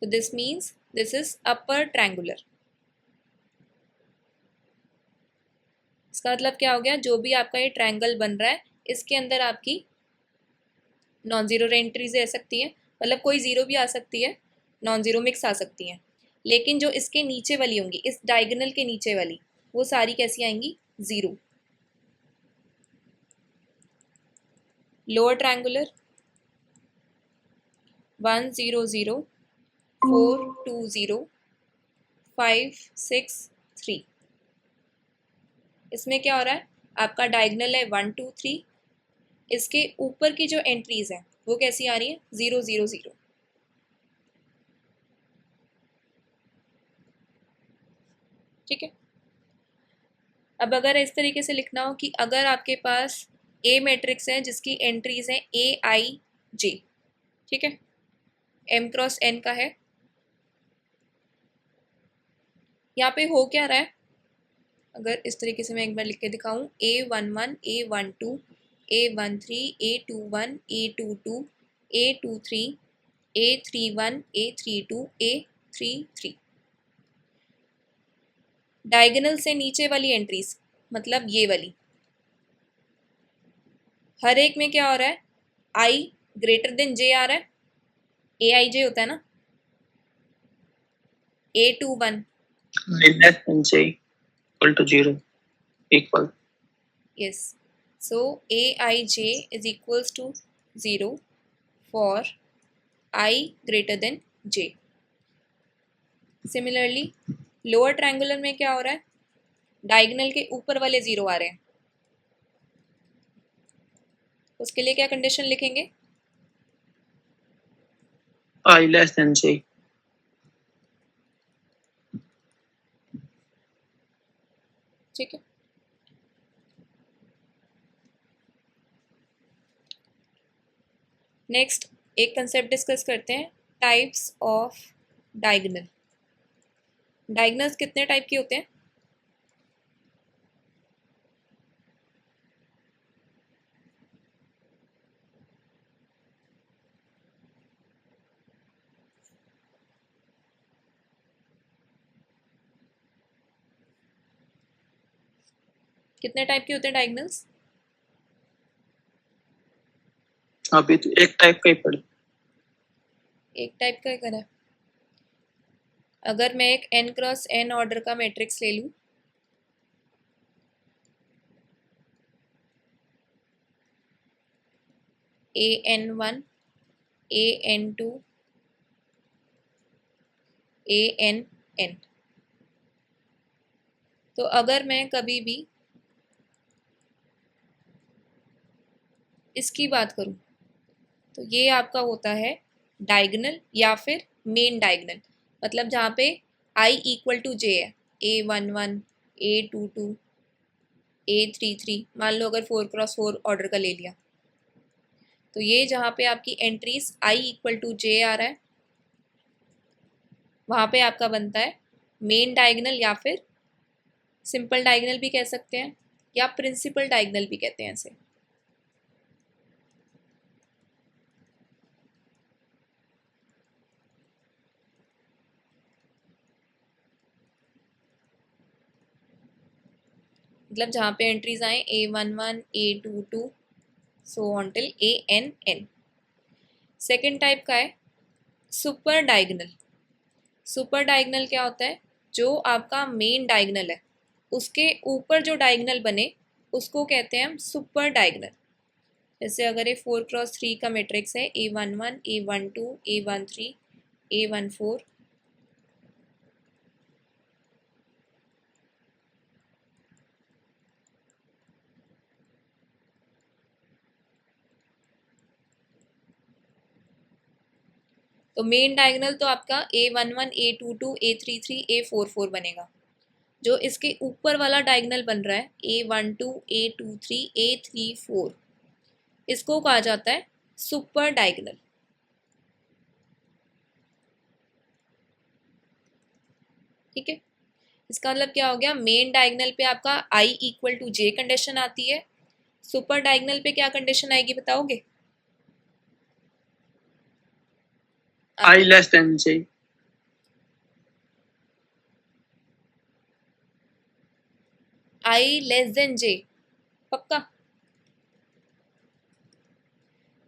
तो this means this is upper triangular. इसका मतलब क्या हो गया? जो भी आपका ये ट्रायंगल बन रहा है इसके अंदर आपकी नॉन जीरो एंट्रीज रह सकती है, मतलब कोई जीरो भी आ सकती है, नॉन जीरो मिक्स आ सकती हैं, लेकिन जो इसके नीचे वाली होंगी, इस डायगोनल के नीचे वाली, वो सारी कैसी आएंगी? जीरो। Lower triangular 1 0 0 4 2 0 5 6 3। इसमें क्या हो रहा है? आपका डायगोनल है 1 2 3, इसके ऊपर की जो एंट्रीज हैं वो कैसी आ रही है? 0 0 0। ठीक है, अब अगर इस तरीके से लिखना हो कि अगर आपके पास ए मैट्रिक्स है जिसकी एंट्रीज हैं ए आई जे, ठीक है, एम क्रॉस एन का है, यहाँ पे हो क्या रहा है? अगर इस तरीके से मैं एक बार लिख के दिखाऊं, A11 A12 A13 A21 A22 A23 A31 A32 A33। Diagonal से नीचे वाली एंट्रीज मतलब ये वाली, हर एक में क्या हो रहा है? आई ग्रेटर देन जे आ रहा है, ए आई जे होता है ना, A21 Less than j equal to 0 equal. yes, so aij is equals to 0 for I greater than j। Similarly lower triangular में क्या हो रहा है? डायगोनल के ऊपर वाले जीरो आ रहे हैं, उसके लिए क्या कंडीशन लिखेंगे? I less than j. ठीक है, नेक्स्ट एक कंसेप्ट डिस्कस करते हैं, टाइप्स ऑफ डायगोनल। डायगोनल्स कितने टाइप के होते हैं? कितने टाइप के होते हैं डायगोनल्स? अभी तो एक टाइप का ही पढ़े। एक टाइप का करा है। अगर मैं एक n क्रॉस n ऑर्डर का मैट्रिक्स ले लूँ, an1 an2 an तो अगर मैं कभी भी इसकी बात करूं तो ये आपका होता है डायगोनल या फिर मेन डायगोनल, मतलब जहाँ पे i इक्वल टू j है, a11 a22 a33, मान लो अगर 4x4 ऑर्डर का ले लिया तो ये जहाँ पे आपकी entries i equal to j आ रहा है वहाँ पे आपका बनता है मेन डायगोनल या फिर सिंपल डायगोनल भी कह सकते हैं या प्रिंसिपल डायगोनल भी कहते हैं इसे। मतलब जहाँ पे एंट्रीज आए a11 a22 so on till an। Second type का है सुपर डायगोनल। सुपर डायगोनल क्या होता है, जो आपका मेन डायगोनल है उसके ऊपर जो डायगोनल बने उसको कहते हैं हम सुपर डायगोनल। जैसे अगर ये 4x3 का मैट्रिक्स है a11 a12 a13 a14, तो मेन डायगोनल तो आपका a11 a22 a33 a44 बनेगा। जो इसके ऊपर वाला डायगोनल बन रहा है a12 a23 a34, इसको कहा जाता है सुपर डायगोनल। ठीक है, इसका मतलब क्या हो गया, मेन डायगोनल पे आपका i equal to j condition आती है, सुपर डायगोनल पे क्या कंडीशन आएगी बताओगे? I less than j. i less than j, पक्का?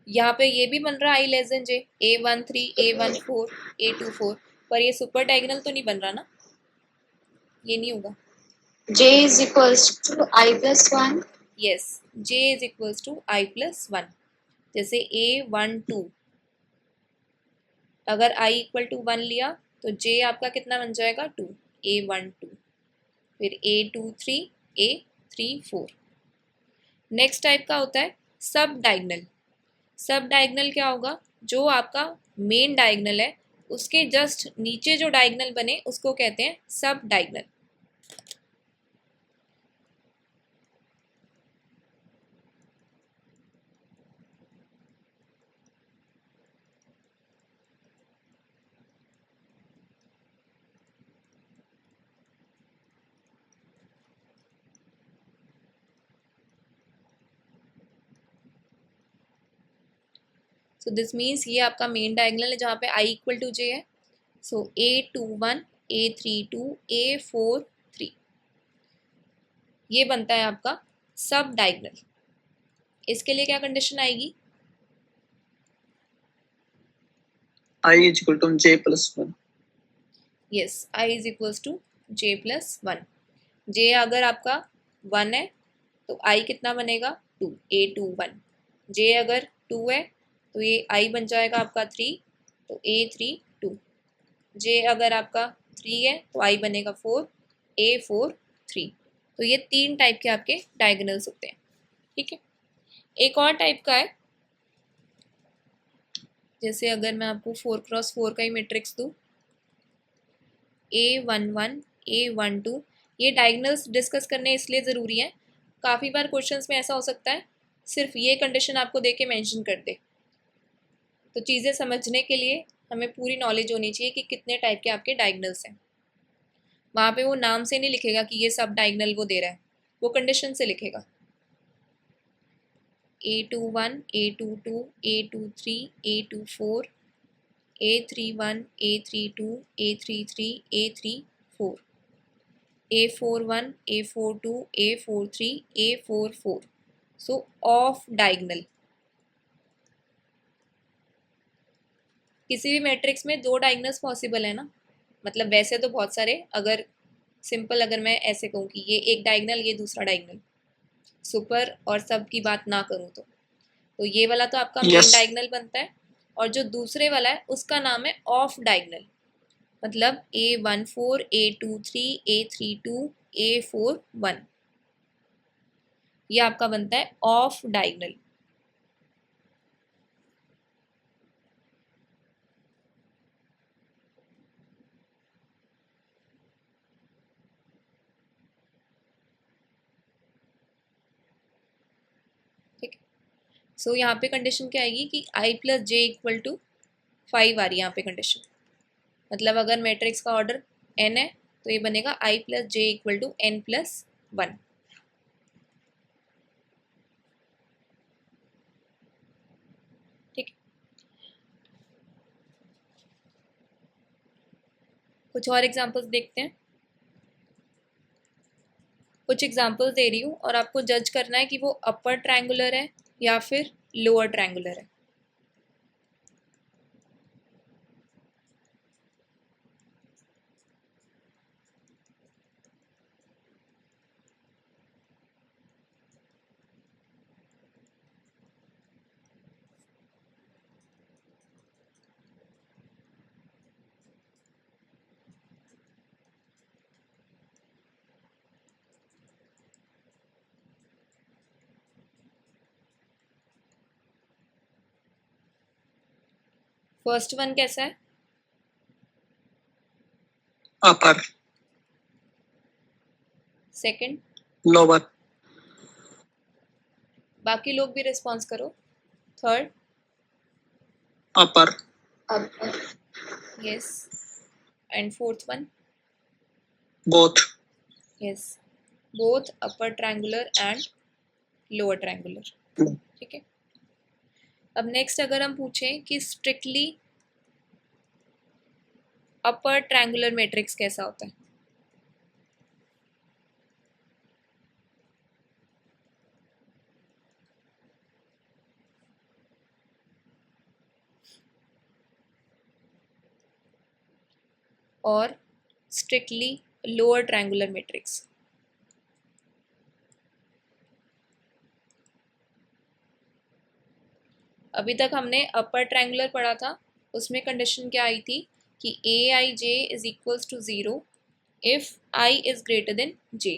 यहाँ पे ये भी बन रहा है i less than j, a13 a14 a24, पर ये सुपर डायगोनल तो नहीं बन रहा ना, ये नहीं होगा। j is equals to I plus 1. Yes, j is equals to i plus 1। जैसे a12 अगर i इक्वल टू 1 लिया तो j आपका कितना बन जाएगा 2, a12, फिर a23 a34। नेक्स्ट टाइप का होता है सब डायगोनल। सब डायगोनल क्या होगा, जो आपका मेन डायगोनल है उसके जस्ट नीचे जो डायगोनल बने उसको कहते हैं सब डायगोनल। सो दिस मीन्स ये आपका मेन डायगोनल है जहाँ पे i इक्वल टू j है। सो a21 a32 a43 ये बनता है आपका सब डायगोनल। इसके लिए क्या कंडीशन आएगी, I is equal to j plus 1. Yes, i is equals to j plus 1। j अगर आपका 1 है तो i कितना बनेगा 2, a21। j अगर 2 है तो ये i बन जाएगा आपका 3, तो a32। j अगर आपका 3 है तो i बनेगा 4, a43। तो ये तीन टाइप के आपके डायगोनल्स होते हैं। ठीक है, एक और टाइप का है, जैसे अगर मैं आपको 4x4 का ही मैट्रिक्स दूँ a11 a12, ये डायगोनल्स डिस्कस करने इसलिए ज़रूरी है, काफ़ी बार क्वेश्चंस में ऐसा हो सकता है सिर्फ ये कंडीशन आपको दे के मैंशन कर दे, तो चीज़ें समझने के लिए हमें पूरी नॉलेज होनी चाहिए कि कितने टाइप के आपके डायगोनल्स हैं। वहाँ पे वो नाम से नहीं लिखेगा कि ये सब डायगोनल वो दे रहा है, वो कंडीशन से लिखेगा a21 a22 a23 a24 a31 a32 a33 a34 a41 a42 a43 a44। So of diagonal. किसी भी मैट्रिक्स में दो डायगोनल्स पॉसिबल है ना, मतलब वैसे तो बहुत सारे, अगर सिंपल अगर मैं ऐसे कहूँ कि ये एक डायगोनल ये दूसरा डायगोनल, सुपर और सब की बात ना करूँ तो ये वाला तो आपका मेन Yes. डायगोनल बनता है, और जो दूसरे वाला है उसका नाम है ऑफ डायगोनल, मतलब A14 A23 A32 A41, ये आपका बनता है ऑफ डायगोनल। ठीक है, सो यहाँ पे कंडीशन क्या आएगी कि I plus J equal to 5 आ रही है यहाँ पे कंडीशन, मतलब अगर मैट्रिक्स का ऑर्डर n है तो ये बनेगा I plus J equal to n plus 1। ठीक, कुछ और एग्जांपल्स देखते हैं। कुछ एग्जांपल्स दे रही हूँ और आपको जज करना है कि वो अपर ट्रायंगुलर है या फिर लोअर ट्रायंगुलर है। फर्स्ट वन कैसा है? Upper. सेकंड? Lower. बाकी लोग भी रिस्पॉन्स करो। Third? Upper. upper, yes. And fourth one? Both. Yes, both upper triangular and lower triangular. ठीक है, अब नेक्स्ट अगर हम पूछें कि स्ट्रिक्टली अपर ट्रायंगुलर मैट्रिक्स कैसा होता है? और स्ट्रिक्टली लोअर ट्रायंगुलर मैट्रिक्स? अभी तक हमने अपर ट्रायंगुलर पढ़ा था, उसमें कंडीशन क्या आई थी कि Aij is equals to 0 if I is greater than j,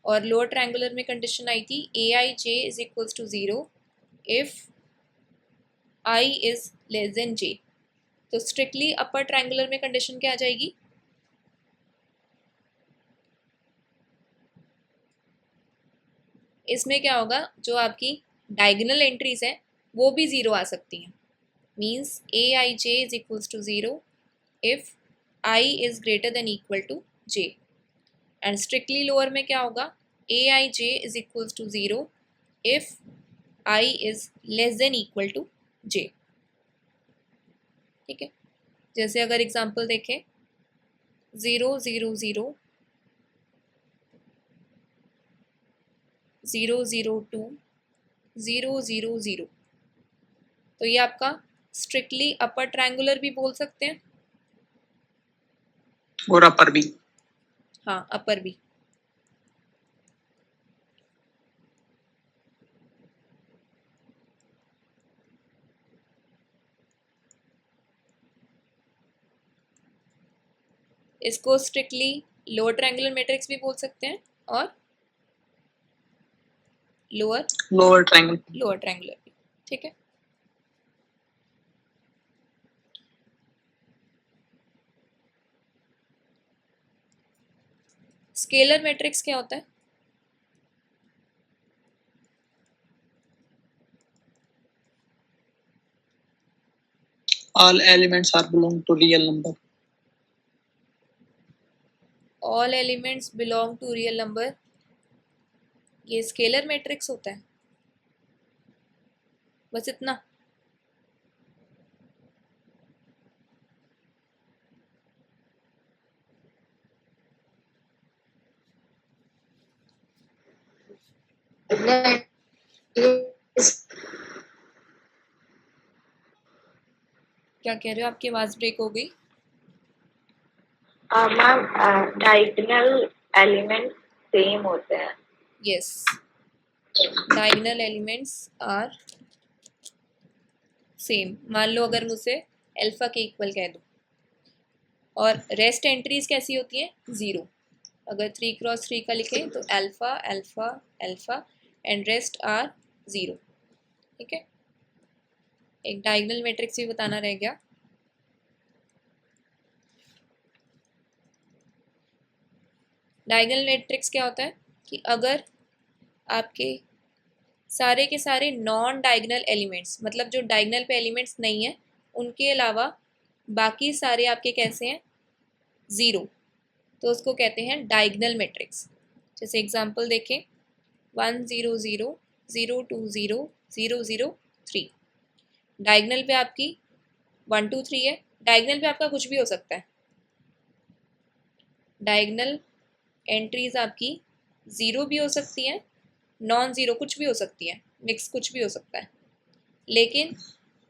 और लोअर ट्रायंगुलर में कंडीशन आई थी Aij is equals to 0 if I is less than j। तो स्ट्रिक्टली अपर ट्रायंगुलर में कंडीशन क्या आ जाएगी? इसमें क्या होगा, जो आपकी डायगोनल एंट्रीज हैं वो भी ज़ीरो आ सकती हैं, means Aij is equals to 0 if I is greater than equal to j। And strictly lower में क्या होगा, Aij is equals to 0 if I is less than equal to j। ठीक है, जैसे अगर एग्जांपल देखें 0 0 0 0 0 2 0 0 0, तो ये आपका स्ट्रिक्टली अपर ट्रायंगुलर भी बोल सकते हैं। और upper भी। हाँ, अपर भी। इसको स्ट्रिक्टली लोअर ट्रायंगुलर मैट्रिक्स भी बोल सकते हैं और लोअर Lower triangle. ट्रायंगुलर भी। ठीक है, स्केलर मैट्रिक्स क्या होता है? All elements are belong to real number. All elements belong to real number, ये स्केलर मैट्रिक्स होता है, बस इतना। that is क्या कह रहे हो? आपकी आवाज़ ब्रेक हो गई। मैम डायगोनल एलिमेंट सेम होते हैं। Yes, diagonal elements are same. मान लो अगर मुझसे अल्फा के इक्वल कह दो, और रेस्ट एंट्रीज कैसी होती हैं? 0। अगर 3x3 का लिखें तो alpha alpha alpha and rest are 0। ठीक है, एक डायगोनल मैट्रिक्स भी बताना रह गया। डायगोनल मैट्रिक्स क्या होता है कि अगर आपके सारे के सारे नॉन डायगोनल एलिमेंट्स, मतलब जो डायगोनल पे एलिमेंट्स नहीं है, उनके अलावा बाकी सारे आपके कैसे हैं? 0, तो उसको कहते हैं डायगोनल मैट्रिक्स। जैसे एग्जांपल देखें, 1 0 0 0 2 0 0 0 3। डायगोनल पे आपकी 1 2 3 है। डायगोनल पे आपका कुछ भी हो सकता है। डायगोनल एंट्रीज आपकी 0 भी हो सकती हैं, नॉन ज़ीरो कुछ भी हो सकती है, मिक्स कुछ भी हो सकता है, लेकिन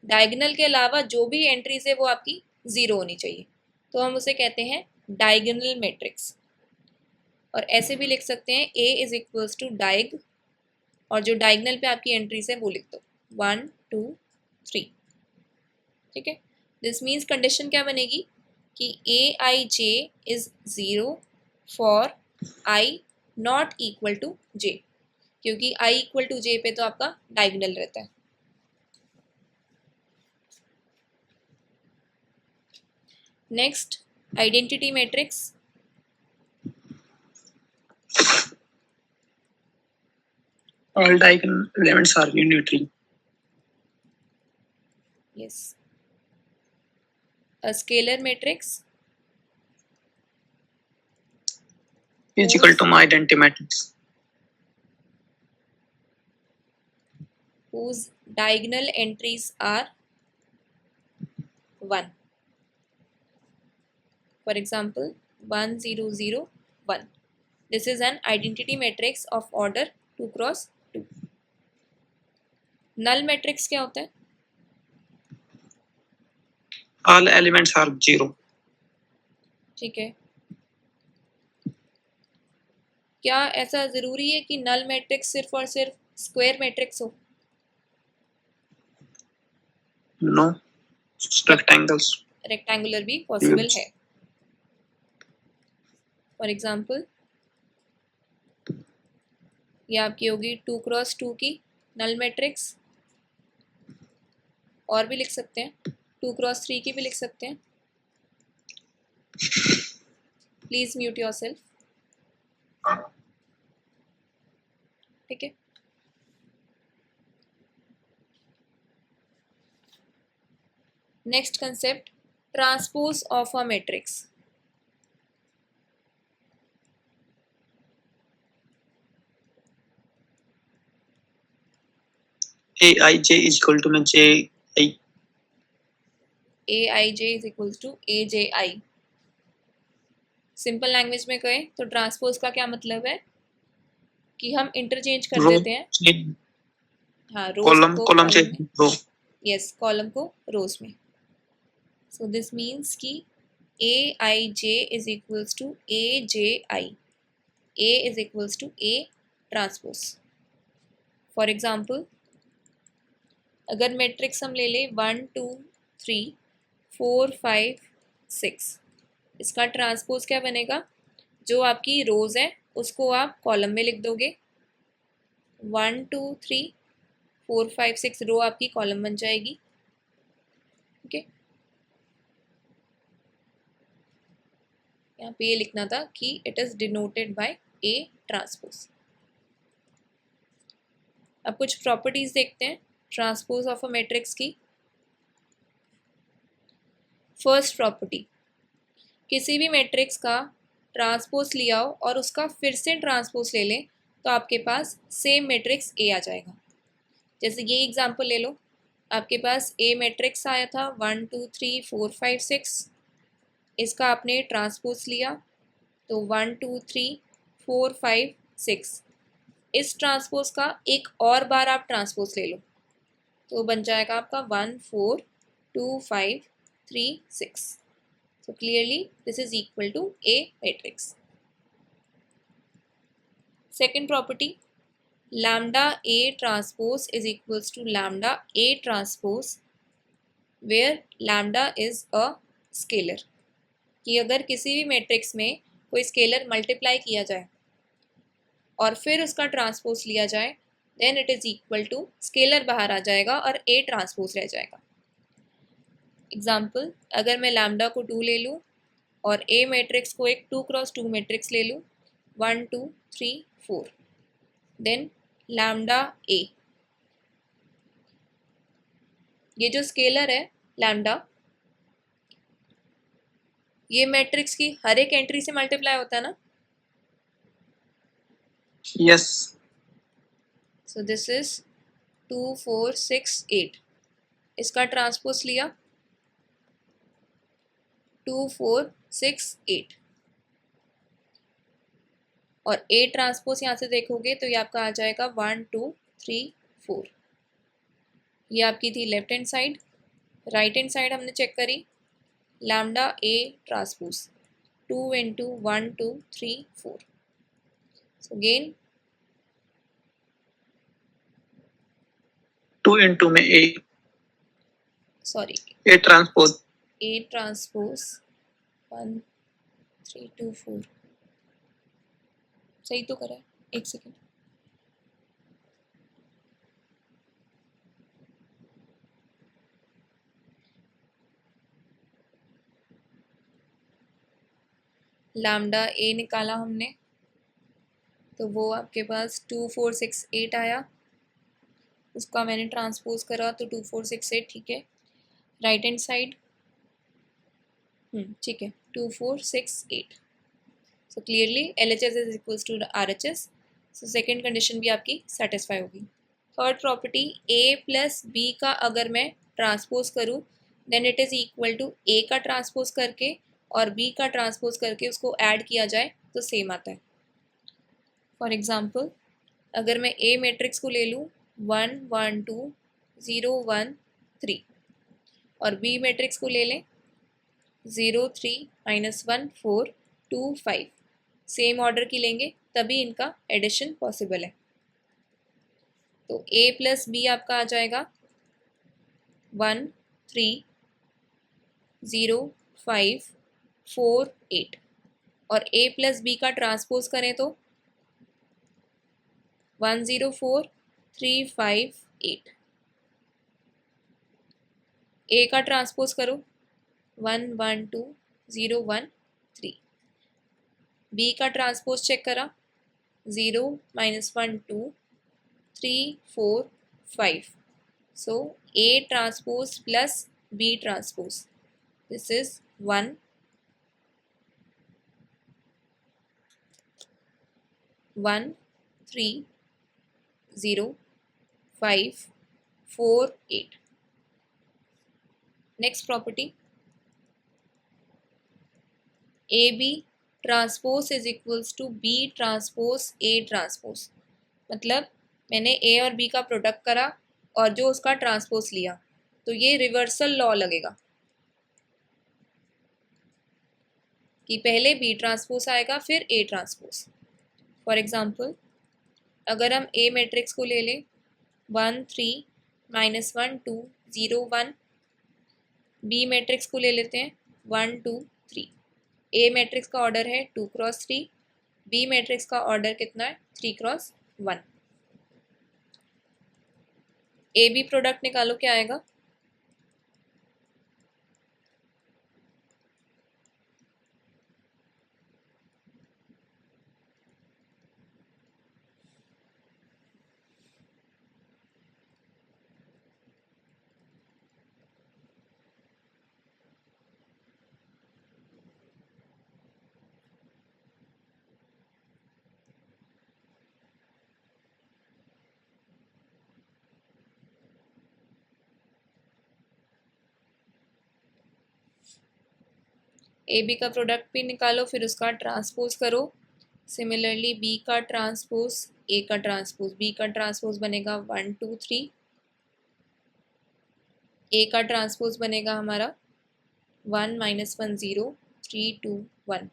डायगोनल के अलावा जो भी एंट्रीज है वो आपकी 0 होनी चाहिए, तो हम उसे कहते हैं डायगोनल मैट्रिक्स। और ऐसे भी लिख सकते हैं A इज इक्वल्स टू डायग, और जो डायगोनल पे आपकी एंट्रीज है वो लिख दो 1 2 3। ठीक है, दिस मीन्स कंडीशन क्या बनेगी कि Aij is 0 for I not equal to J, क्योंकि I इक्वल टू J पे तो आपका डायगोनल रहता है। Next, identity matrix. All diagonal elements are unitary. Yes, a scalar matrix Is equal to my identity matrix. whose diagonal entries are 1. For example, 1 0 0 1. This is an identity matrix of order 2 cross 2. Null matrix क्या होता है? All elements are 0. ठीक है, क्या ऐसा ज़रूरी है कि नल मैट्रिक्स सिर्फ और सिर्फ स्क्वायर मैट्रिक्स हो? No. Rectangles. रेक्टेंगुलर भी पॉसिबल Yes. है। फॉर एग्जाम्पल, ये आपकी होगी 2 क्रॉस 2 की नल मैट्रिक्स, और भी लिख सकते हैं 2 क्रॉस 3 की भी लिख सकते हैं। Please mute yourself. ठीक है, next concept, transpose of a matrix. Aij is equal to Ji. Aij is equals to Aj। Simple language में कहें तो ट्रांसपोज का क्या मतलब है कि हम इंटरचेंज कर Row देते हैं। हाँ, रोज column को column से कॉलम में। row. यस, कॉलम को रोज में। सो दिस मीन्स कि Aij is equals to Aji। A is equals to A transpose. For example, अगर मैट्रिक्स हम ले लें 1 2 3 4 5 6, इसका ट्रांसपोज क्या बनेगा? जो आपकी रोज है उसको आप कॉलम में लिख दोगे, 1 2 3 4 5 6 रो आपकी कॉलम बन जाएगी। ठीक है, यहाँ पे ये लिखना था कि it is denoted by A transpose. अब कुछ प्रॉपर्टीज देखते हैं ट्रांसपोज ऑफ अ मैट्रिक्स की। फर्स्ट प्रॉपर्टी, किसी भी मैट्रिक्स का ट्रांसपोज लिया हो और उसका फिर से ट्रांसपोज ले लें तो आपके पास सेम मैट्रिक्स A आ जाएगा। जैसे ये एग्जांपल ले लो, आपके पास A मैट्रिक्स आया था 1 2 3 4 5 6, इसका आपने ट्रांसपोज लिया तो 1 2 3 4 5 6। इस ट्रांसपोज का एक और बार आप ट्रांसपोज ले लो तो बन जाएगा आपका 1 4 2 5 3 6. So clearly this is equal to A matrix. Second property, lambda A transpose is equals to lambda A transpose where lambda is a scalar. कि अगर किसी भी मैट्रिक्स में कोई स्केलर मल्टीप्लाई किया जाए और फिर उसका ट्रांसपोज लिया जाए then it is equal to scalar बाहर आ जाएगा और A ट्रांसपोज रह जाएगा. एग्जाम्पल, अगर मैं लैम्डा को 2 ले लूँ और A मैट्रिक्स को एक 2x2 मैट्रिक्स ले लूँ 1 2 3 4, देन लैम्डा A, ये जो स्केलर है लैम्डा, ये मैट्रिक्स की हर एक एंट्री से मल्टीप्लाई होता है ना. Yes. So this is 2 4 6 8. इसका ट्रांसपोज लिया 2 4 6 8 और A ट्रांसपोज यहाँ से देखोगे तो ये आपका आ जाएगा 1 2 3 4. ये आपकी थी left hand side. Right hand side हमने चेक करी lambda A transpose 2 into 1 2 3 4. So again 2 into में A transpose A ट्रांसपोज 1 3 2 4. सही तो करा है, एक सेकेंड. लैम्डा A निकाला हमने तो वो आपके पास 2 4 6 8 आया. उसका मैंने ट्रांसपोज करा तो 2 4 6 8 ठीक है. राइट हैंड साइड ठीक है 2 4 6 8. So clearly LHS is equals to RHS. So second condition भी आपकी सेटिस्फाई होगी. Third property, A plus B का अगर मैं ट्रांसपोज करूँ then it is equal to A का ट्रांसपोज करके और B का ट्रांसपोज करके उसको ऐड किया जाए तो सेम आता है. फॉर एग्जांपल, अगर मैं A मैट्रिक्स को ले लूँ 1 1 2 0 1 3 और B मैट्रिक्स को ले लें 0 3 -1 4 2 5, सेम ऑर्डर की लेंगे तभी इनका एडिशन पॉसिबल है. तो A प्लस B आपका आ जाएगा 1 3 0 5 4 8 और A प्लस B का ट्रांसपोज करें तो 1 0 4 3 5 8. A का ट्रांसपोज करो 1 1 2 0 1 3. B का ट्रांसपोज चेक करा 0 -1 2 3 4 5. So A transpose plus B transpose, this is 1 1 3 0 5 4 8. Next property, AB transpose is equals to B transpose A transpose. मतलब मैंने A और B का प्रोडक्ट करा और जो उसका ट्रांसपोज लिया तो ये रिवर्सल लॉ लगेगा कि पहले B ट्रांसपोज आएगा फिर A ट्रांसपोज. फॉर एग्जांपल, अगर हम A मैट्रिक्स को ले लें 1 3 -1 2 0 1, B मैट्रिक्स को ले लेते हैं 1 2 3. A मैट्रिक्स का ऑर्डर है 2x3, B मैट्रिक्स का ऑर्डर कितना है 3x1. AB प्रोडक्ट निकालो क्या आएगा AB का प्रोडक्ट भी निकालो फिर उसका ट्रांसपोज करो. सिमिलरली B का ट्रांसपोज A का ट्रांसपोज, B का ट्रांसपोज बनेगा 1 2 3, A का ट्रांसपोज बनेगा हमारा 1 -1 0 3 2 1।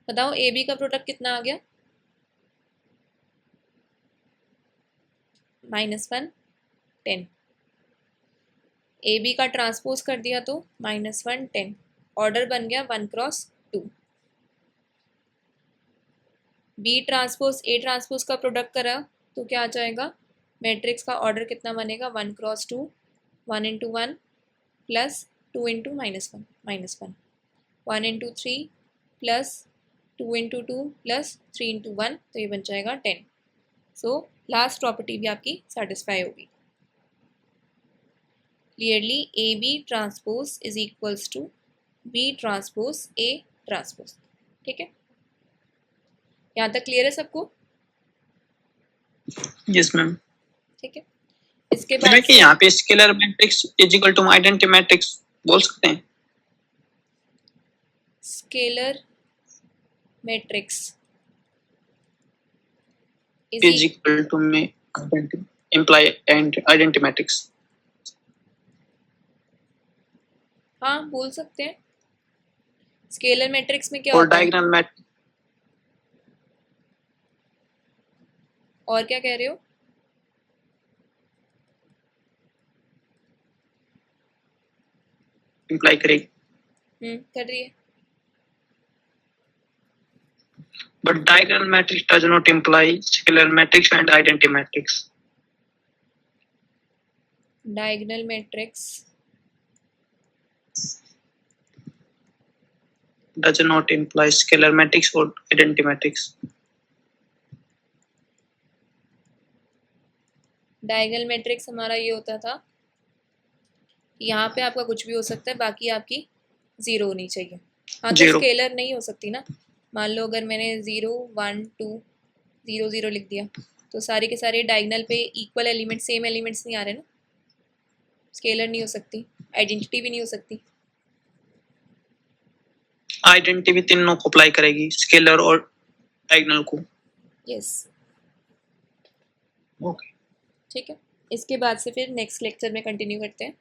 बताओ ए बी का प्रोडक्ट कितना आ गया? -1 10। ए बी का ट्रांसपोज कर दिया तो -1 10। ऑर्डर बन गया 1 cross 2। B transpose A transpose का प्रोडक्ट करा तो क्या आ जाएगा? मैट्रिक्स का ऑर्डर कितना बनेगा? 1 cross 2, 1 into 1 plus 2 into -1 -1, 1 into 3 plus 2 into 2 plus 3 into 1, तो ये बन जाएगा 10। सो लास्ट प्रॉपर्टी भी आपकी सेटिस्फाई होगी। Clearly A B transpose is equals to B transpose A transpose. ठीक है, यहाँ तक क्लियर है सबको? Yes ma'am. ठीक है, इसके बाद कि यहाँ पे scalar matrix is equal to identity matrix बोल सकते हैं। Scalar matrix is equal to में इम्प्लाई आइडेंटिटी मैट्रिक्स। हाँ बोल सकते हैं। स्केलर मैट्रिक्स में क्या और होता है? डायगोनल मैट्रिक्स और क्या कह रहे हो? इम्प्लाई करेगी। कर रही है। But diagonal matrix does not imply scalar matrix and identity matrix. Diagonal matrix Does not imply scalar matrix or identity matrix. Diagonal matrix हमारा ये होता था कि यहाँ पे आपका कुछ भी हो सकता है, बाकी आपकी जीरो होनी चाहिए। हाँ तो स्केलर नहीं हो सकती ना। मान लो अगर मैंने 0 1 2 0 0 लिख दिया तो सारे के सारे डायगोनल पे इक्वल एलिमेंट, सेम एलिमेंट्स नहीं आ रहे ना, स्केलर नहीं हो सकती, आइडेंटिटी भी नहीं हो सकती। आइडेंटिटी भी तीनों को अप्लाई करेगी, स्केलर और डायगोनल को। यस ओके ठीक है, इसके बाद से फिर नेक्स्ट लेक्चर में कंटिन्यू करते हैं।